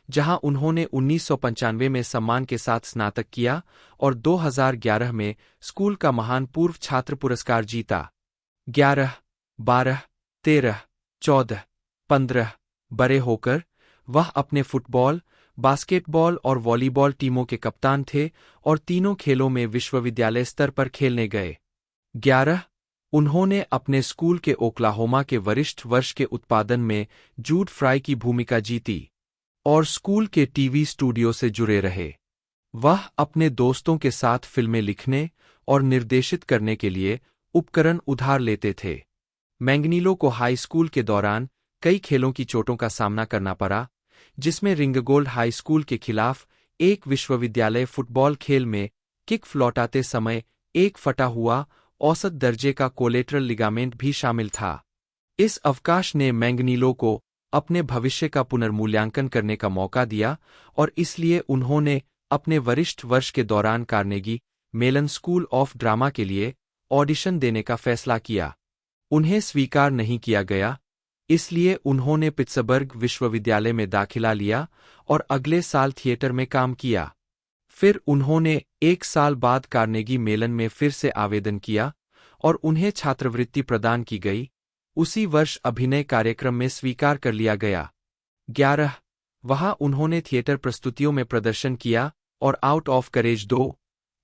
जहां उन्होंने 1995 में सम्मान के साथ स्नातक किया और 2011 में स्कूल का महान पूर्व छात्र पुरस्कार जीता। 11, 12, 13, 14, 15 बड़े होकर वह अपने फुटबॉल, बास्केटबॉल और वॉलीबॉल टीमों के कप्तान थे और तीनों खेलों में विश्वविद्यालय स्तर पर खेलने गए। 11 उन्होंने अपने स्कूल के ओक्लाहोमा के वरिष्ठ वर्ष के उत्पादन में जूड फ्राई की भूमिका जीती और स्कूल के टीवी स्टूडियो से जुड़े रहे। वह अपने दोस्तों के साथ फिल्में लिखने और निर्देशित करने के लिए उपकरण उधार लेते थे। मैंगनीलो को हाई स्कूल के दौरान कई खेलों की चोटों का सामना करना पड़ा, जिसमें रिंगगोल्ड हाई स्कूल के खिलाफ एक विश्वविद्यालय फुटबॉल खेल में किक लौटाते समय एक फटा हुआ औसत दर्जे का कोलेटरल लिगामेंट भी शामिल था। इस अवकाश ने मैंगनीलो को अपने भविष्य का पुनर्मूल्यांकन करने का मौका दिया और इसलिए उन्होंने अपने वरिष्ठ वर्ष के दौरान Carnegie Mellon school of drama के लिए ऑडिशन देने का फैसला किया। उन्हें स्वीकार नहीं किया गया, इसलिए उन्होंने पिट्सबर्ग विश्वविद्यालय में दाखिला लिया और अगले साल थिएटर में काम किया। फिर उन्होंने 1 साल बाद कार्नेगी मेलन में फिर से आवेदन किया और उन्हें छात्रवृत्ति प्रदान की गई। उसी वर्ष अभिनय कार्यक्रम में स्वीकार कर लिया गया। 11 वहां उन्होंने थिएटर प्रस्तुतियों में प्रदर्शन किया और out of courage 2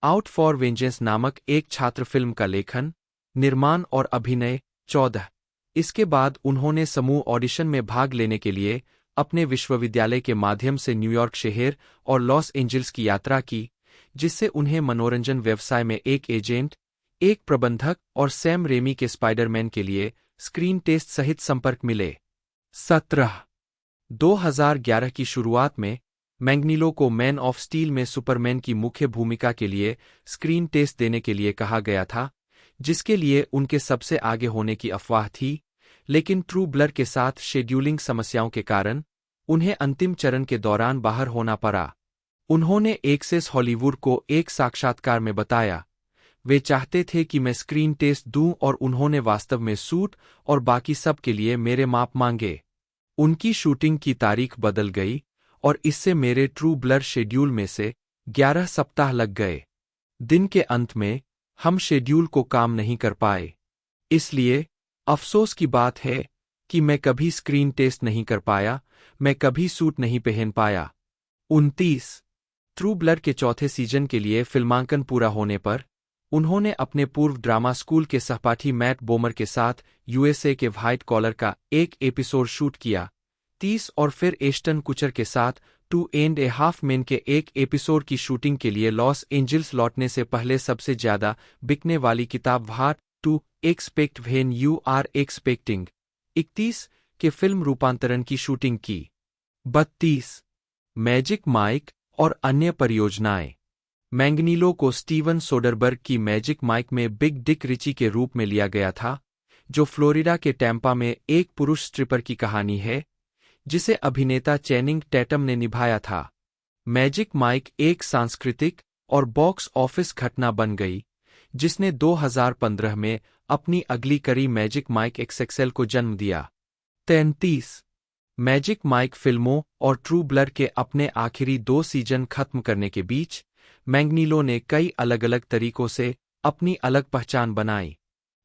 out for vengeance नामक एक छात्र फिल्म का लेखन, निर्माण और अभिनय। 14 इसके बाद उन्होंने समूह ऑडिशन में भाग लेने के लिए अपने विश्वविद्यालय के माध्यम से न्यूयॉर्क शहर और लॉस एंजल्स की यात्रा की, जिससे उन्हें मनोरंजन व्यवसाय में एक एजेंट, एक प्रबंधक और सैम रेमी के स्पाइडरमैन के लिए स्क्रीन टेस्ट सहित संपर्क मिले। 17 2011 की शुरुआत में मैंगनीलो को मैन ऑफ स्टील में सुपरमैन की मुख्य भूमिका के लिए स्क्रीन टेस्ट देने के लिए कहा गया था, जिसके लिए उनके सबसे आगे होने की अफवाह थी, लेकिन ट्रू ब्लर के साथ शेड्यूलिंग समस्याओं के कारण उन्हें अंतिम चरण के दौरान बाहर होना पड़ा। उन्होंने एक्सेस हॉलीवुड को एक साक्षात्कार में बताया, वे चाहते थे कि मैं स्क्रीन टेस्ट दूं और उन्होंने वास्तव में सूट और बाकी सब के लिए मेरे माप मांगे। उनकी शूटिंग की तारीख बदल गई और इससे मेरे ट्रू ब्लर शेड्यूल में से 11 सप्ताह लग गए। दिन के अंत में हम शेड्यूल को काम नहीं कर पाए। इसलिए अफसोस की बात है कि मैं कभी स्क्रीन टेस्ट नहीं कर पाया, मैं कभी सूट नहीं पहन पाया। 29 ट्रू ब्लर के चौथे सीजन के लिए फिल्मांकन पूरा होने पर उन्होंने अपने पूर्व ड्रामा स्कूल के सहपाठी मैट बोमर के साथ यूएसए के व्हाइट कॉलर का एक एपिसोड शूट किया। 30 और फिर एश्टन कुचर के साथ 2.5 मेन के एक एपिसोड की शूटिंग के लिए लॉस एंजल्स लौटने से पहले सबसे ज्यादा बिकने वाली किताब What to expect when you are Expecting 31 के फिल्म रूपांतरण की शूटिंग की। 32 मैजिक माइक और अन्य परियोजनाएं। मैंगनीलो को स्टीवन सोडरबर्ग की मैजिक माइक में बिग डिक रिची के रूप में लिया गया था, जो फ्लोरिडा के टैंपा में एक पुरुष स्ट्रिपर की कहानी है, जिसे अभिनेता चैनिंग टैटम ने निभाया था। मैजिक माइक एक सांस्कृतिक और बॉक्स ऑफिस घटना बन गई, जिसने 2015 में अपनी अगली कड़ी मैजिक माइक एक्सएक्सएल को जन्म दिया। 33 मैजिक माइक फिल्मों और ट्रू ब्लड के अपने आखिरी 2 सीजन खत्म करने के बीच मैंगनीलो ने कई अलग-अलग तरीकों से अपनी अलग पहचान बनाई।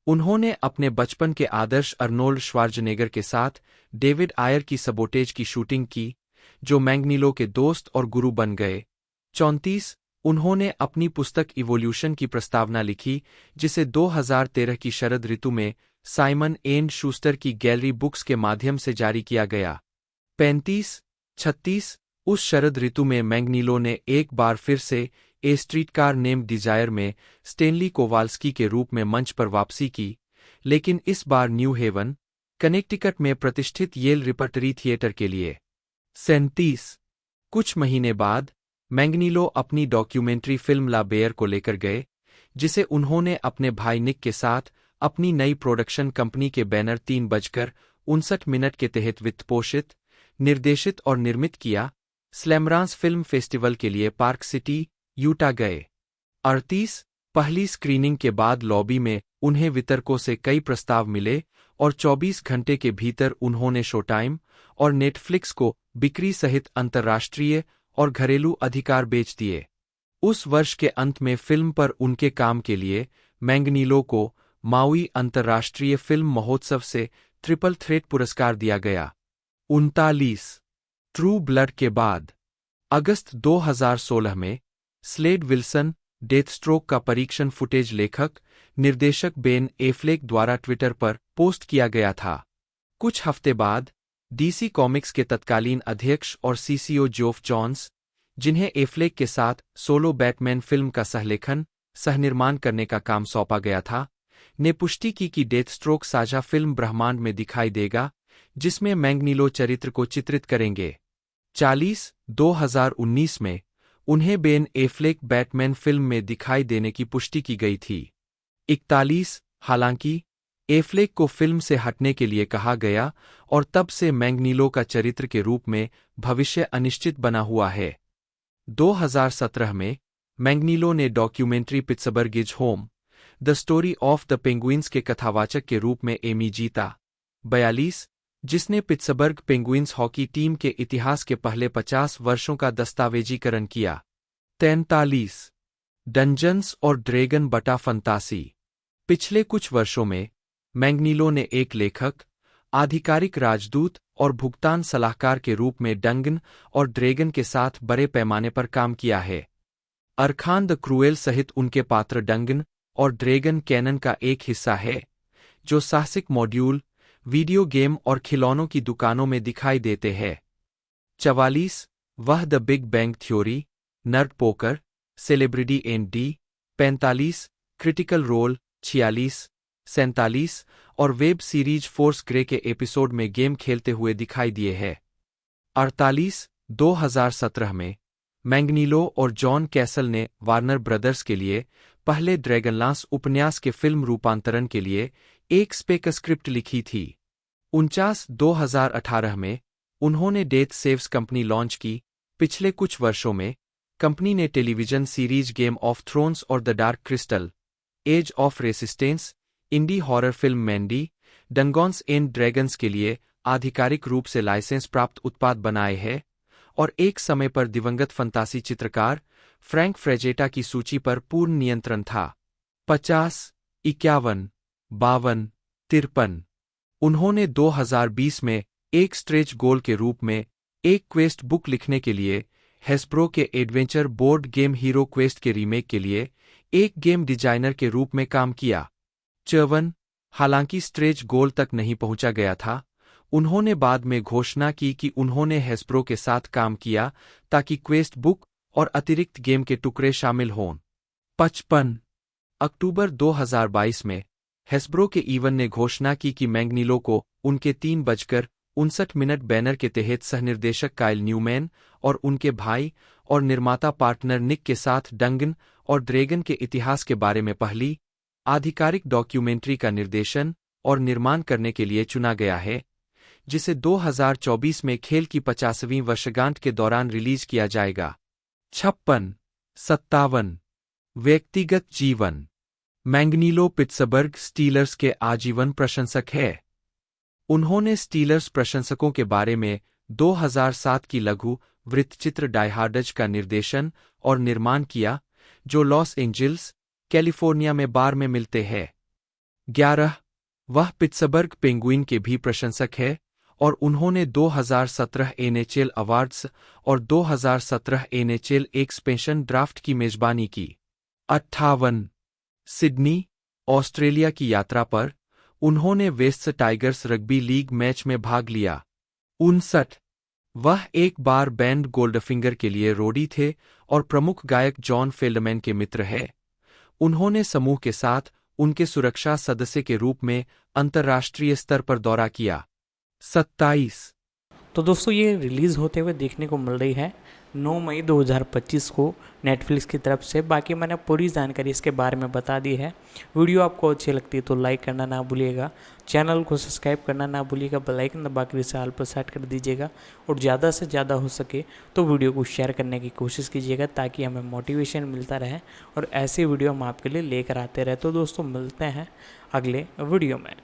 उन्होंने अपने बचपन के आदर्श अर्नोल्ड श्वार्ज़नेगर के साथ डेविड आयर की सबोटेज की शूटिंग की, जो मैंगनीलो के दोस्त और गुरु बन गए। 34 उन्होंने अपनी पुस्तक इवोल्यूशन की प्रस्तावना लिखी, जिसे 2013 की शरद ऋतु में साइमन एंड शूस्टर की गैलरी बुक्स के माध्यम से जारी किया गया। 36 उस शरद ऋतु में मैंगनीलो ने एक बार फिर से ए स्ट्रीटकार नेम्ड डिजायर में स्टेनली कोवाल्स्की के रूप में मंच पर वापसी की, लेकिन इस बार न्यू हेवन, कनेक्टिकट में प्रतिष्ठित येल रिपर्टरी थिएटर के लिए। 37 कुछ महीने बाद मैंगनीलो अपनी डॉक्यूमेंट्री फिल्म ला बेयर को लेकर गए, जिसे उन्होंने अपने भाई निक के साथ अपनी नई प्रोडक्शन कंपनी के बैनर 3:59 के तहत वित्तपोषित, निर्देशित और निर्मित किया। स्लैमरांस फिल्म फेस्टिवल के लिए पार्क सिटी, यूटा गए। 38 पहली स्क्रीनिंग के बाद लॉबी में उन्हें वितरकों से कई प्रस्ताव मिले और 24 घंटे के भीतर उन्होंने शोटाइम और नेटफ्लिक्स को बिक्री सहित अंतर्राष्ट्रीय और घरेलू अधिकार बेच दिए। उस वर्ष के अंत में फिल्म पर उनके काम के लिए मैंगनीलो को माउई अंतर्राष्ट्रीय फिल्म महोत्सव से ट्रिपल थ्रेट पुरस्कार दिया गया। 39 ट्रू ब्लड के बाद अगस्त 2016 में स्लेड विल्सन, डेथस्ट्रोक का परीक्षण फुटेज लेखक निर्देशक बेन एफ्लेक द्वारा ट्विटर पर पोस्ट किया गया था। कुछ हफ्ते बाद डीसी कॉमिक्स के तत्कालीन अध्यक्ष और सीसीओ जोफ जॉन्स, जिन्हें एफ्लेक के साथ सोलो बैटमैन फिल्म का सहलेखन, सहनिर्माण करने का काम सौंपा गया था, ने पुष्टि की कि डेथस्ट्रोक साझा फिल्म ब्रह्मांड में दिखाई देगा, जिसमें मैंगनीलो चरित्र को चित्रित करेंगे। 40 2019 में उन्हें बेन एफ्लेक बैटमैन फिल्म में दिखाई देने की पुष्टि की गई थी। 41 हालांकि एफ्लेक को फिल्म से हटने के लिए कहा गया और तब से मैंगनीलो का चरित्र के रूप में भविष्य अनिश्चित बना हुआ है। 2017 में मैंगनीलो ने documentary Pittsburgh is home, the story of the penguins के कथावाचक के रूप में एमी जीता। 42 जिसने पिट्सबर्ग पेंगुइन्स हॉकी टीम के इतिहास के पहले 50 वर्षों का दस्तावेजीकरण किया। 43 डंजन्स और ड्रैगन बटा फंतासी। पिछले कुछ वर्षों में मैंगनीलो ने एक लेखक, आधिकारिक राजदूत और भुगतान सलाहकार के रूप में डंगन और ड्रैगन के साथ बड़े पैमाने पर काम किया है। अरखान द क्रूएल सहित उनके पात्र डंगन और ड्रैगन कैनन का एक हिस्सा है, जो साहसिक मॉड्यूल, वीडियो गेम और खिलौनों की दुकानों में दिखाई देते हैं। 44 वह The Big Bang Theory, Nerd Poker, Celebrity and D. 45 Critical Role. 46 47 और वेब सीरीज फोर्स ग्रे के एपिसोड में गेम खेलते हुए दिखाई दिए हैं। 48 2017 में मैंगनीलो और जॉन कैसल ने वार्नर ब्रदर्स के लिए पहले ड्रैगनलांस उपन्यास के फिल्म रूपांतरण के लिए एक स्पेक स्क्रिप्ट लिखी थी। 49 2018 में उन्होंने डेथ सेव्स कंपनी लॉन्च की। पिछले कुछ वर्षों में कंपनी ने television series game of thrones और the dark crystal, age of resistance, indie horror film Mandy, dungeons and dragons के लिए आधिकारिक रूप से लाइसेंस प्राप्त उत्पाद बनाए हैं और एक समय पर दिवंगत फंतासी चित्रकार फ्रैंक फ्रेजेटा की सूची पर पूर्ण नियंत्रण था। 50 51 52 53 उन्होंने 2020 में एक स्ट्रेच गोल के रूप में एक क्वेस्ट बुक लिखने के लिए हैस्ब्रो के adventure board game hero quest के रीमेक के लिए एक गेम डिजाइनर के रूप में काम किया। 54 हालांकि स्ट्रेच गोल तक नहीं पहुंचा गया था, उन्होंने बाद में घोषणा की कि उन्होंने हैस्ब्रो के साथ काम किया ताकि क्वेस्ट बुक और अतिरिक्त गेम के टुकड़े शामिल हों। 55 अक्टूबर 2022 में हैस्ब्रो के ईवन ने घोषणा की कि मैंगनीलो को उनके 3 59 बैनर के तहत सहनिर्देशक काइल न्यूमैन और उनके भाई और निर्माता पार्टनर निक के साथ डंगन और ड्रैगन के इतिहास के बारे में पहली आधिकारिक डॉक्यूमेंट्री का निर्देशन और निर्माण करने के लिए चुना गया है, जिसे 2024 में खेल की 50वीं वर्षगांठ के दौरान रिलीज किया जाएगा। 57 व्यक्तिगत जीवन। मैंगनीलो पिट्सबर्ग स्टीलर्स के आजीवन प्रशंसक है। उन्होंने स्टीलर्स प्रशंसकों के बारे में 2007 की लघु वृत्तचित्र डाई हार्ड का निर्देशन और निर्माण किया, जो लॉस एंजिल्स, कैलिफोर्निया में बार में मिलते हैं। 11 वह पिट्सबर्ग पेंगुइन के भी प्रशंसक है और उन्होंने 2017 NHL अवार्ड्स और 2017 NHL एक्सपेंशन ड्राफ्ट की मेजबानी की। 58 सिडनी, ऑस्ट्रेलिया की यात्रा पर उन्होंने West Tigers rugby league match में भाग लिया। 59 वह एक बार बैंड गोल्डफिंगर के लिए रोडी थे और प्रमुख गायक जॉन फेल्डमैन के मित्र हैं। उन्होंने समूह के साथ उनके सुरक्षा सदस्य के रूप में अंतर्राष्ट्रीय स्तर पर दौरा किया। 27 तो दोस्तों ये रिलीज़ होते हुए देखने को मिल रही है 9 मई 2025 को नेटफ्लिक्स की तरफ से। बाकी मैंने पूरी जानकारी इसके बारे में बता दी है। वीडियो आपको अच्छी लगती है तो लाइक करना ना भूलिएगा, चैनल को सब्सक्राइब करना ना भूलिएगा, बेल आइकन दबा कर इसे ऑल पर सेट कर दीजिएगा और ज़्यादा से ज़्यादा हो सके तो वीडियो को शेयर करने की कोशिश कीजिएगा, ताकि हमें मोटिवेशन मिलता रहे और ऐसी वीडियो हम आपके लिए लेकर आते रहे। तो दोस्तों मिलते हैं अगले वीडियो में।